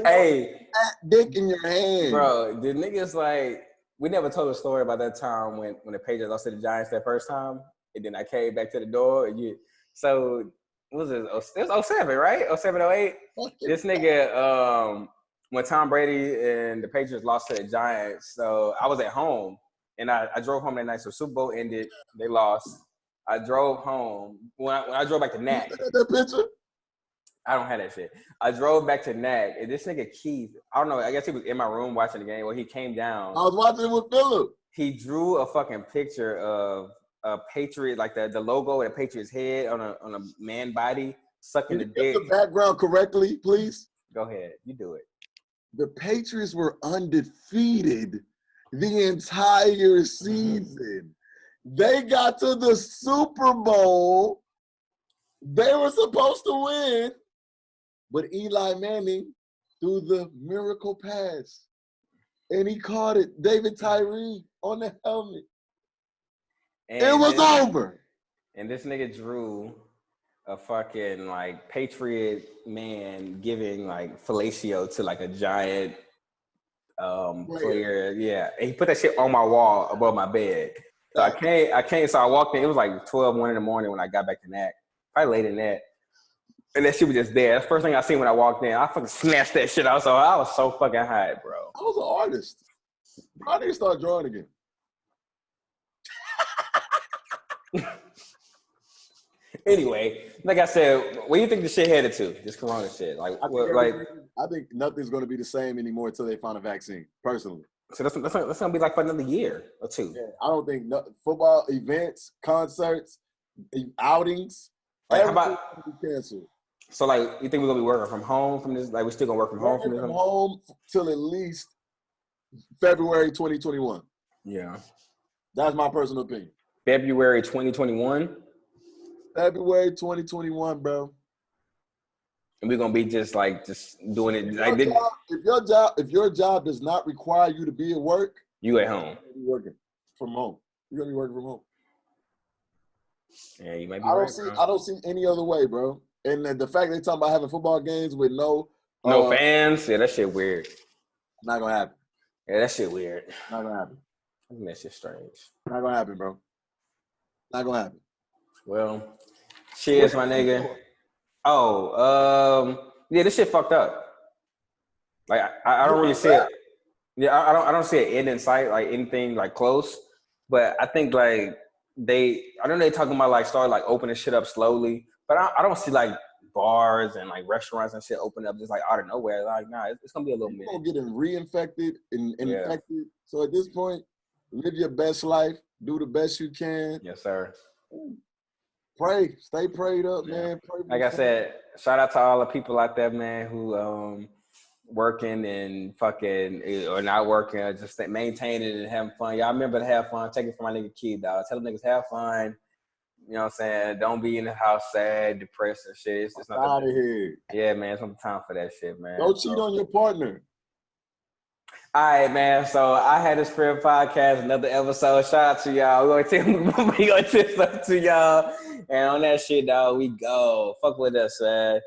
Hey. Pat Dick in your hand. Bro, the niggas like, we never told a story about that time when the Patriots lost to the Giants that first time. And then I came back to the door. So, what was it? It was 07, right? 07, 08? This nigga, when Tom Brady and the Patriots lost to the Giants, so I was at home. And I drove home that night. So Super Bowl ended. They lost. I drove home. When I drove back to Nat. That picture? I don't have that shit. I drove back to Nat. And this nigga Keith, I don't know. I guess he was in my room watching the game. Well, he came down. I was watching it with Phillip. He drew a fucking picture of a Patriot, like the logo and the Patriot's head on a man body sucking the dick. Get the background correctly, please. Go ahead. You do it. The Patriots were undefeated the entire season. They got to the Super Bowl. They were supposed to win, but Eli Manning threw the miracle pass, and he caught it. David Tyree on the helmet. And it was over. And this nigga drew a fucking like Patriot man giving like fellatio to like a giant player. Yeah. And he put that shit on my wall above my bed. So I came, so I walked in. It was like 12, 1 in the morning when I got back to Nat. Probably late in that. And that shit was just there. That's the first thing I seen when I walked in. I fucking snatched that shit out. So I was so fucking high, bro. I was an artist. I need to start drawing again. Anyway, like I said, what do you think the shit headed to? This corona shit. I think nothing's going to be the same anymore until they find a vaccine, personally. So that's going to be like for another year or two. Yeah, I don't think football events, concerts, outings, like, how about canceled. So, like, you think we're going to be working from home from this? Like, we're still going to work from home from this? From home till at least February 2021. Yeah. That's my personal opinion. February 2021? February 2021, bro. And we're gonna be just doing it. If your job does not require you to be at work, you at home. You're working from home. You're gonna be working from home. Yeah, you might be right, bro. I don't see any other way, bro. And the fact they talking about having football games with no fans, yeah, that shit weird. Not gonna happen. Yeah, that shit weird. Not gonna happen. I think that shit's strange. Not gonna happen, bro. Not gonna happen. Well, cheers, my nigga. Oh, yeah, this shit fucked up. Like I don't really see it. Yeah, I don't see an end in sight, like anything like close. But I think like I know they talking about like start like opening shit up slowly, but I don't see like bars and like restaurants and shit open up just like out of nowhere. Like, nah, it's gonna be a little minute. People getting reinfected and infected. So at this point, live your best life, do the best you can. Yes, sir. Pray, stay prayed up, man. Pray like I said, shout out to all the people out there, man, who working and fucking or not working, or just maintaining and having fun. Y'all remember to have fun. Take it from my nigga Key, dog. Tell them niggas have fun. You know what I'm saying? Don't be in the house sad, depressed and shit. It's not out of here. Yeah, man. It's not the time for that shit, man. Don't cheat on your partner. All right, man. So I had this Prayer Podcast, another episode. Shout out to y'all. We're gonna tell stuff to y'all. And on that shit, dog, we go. Fuck with us, man.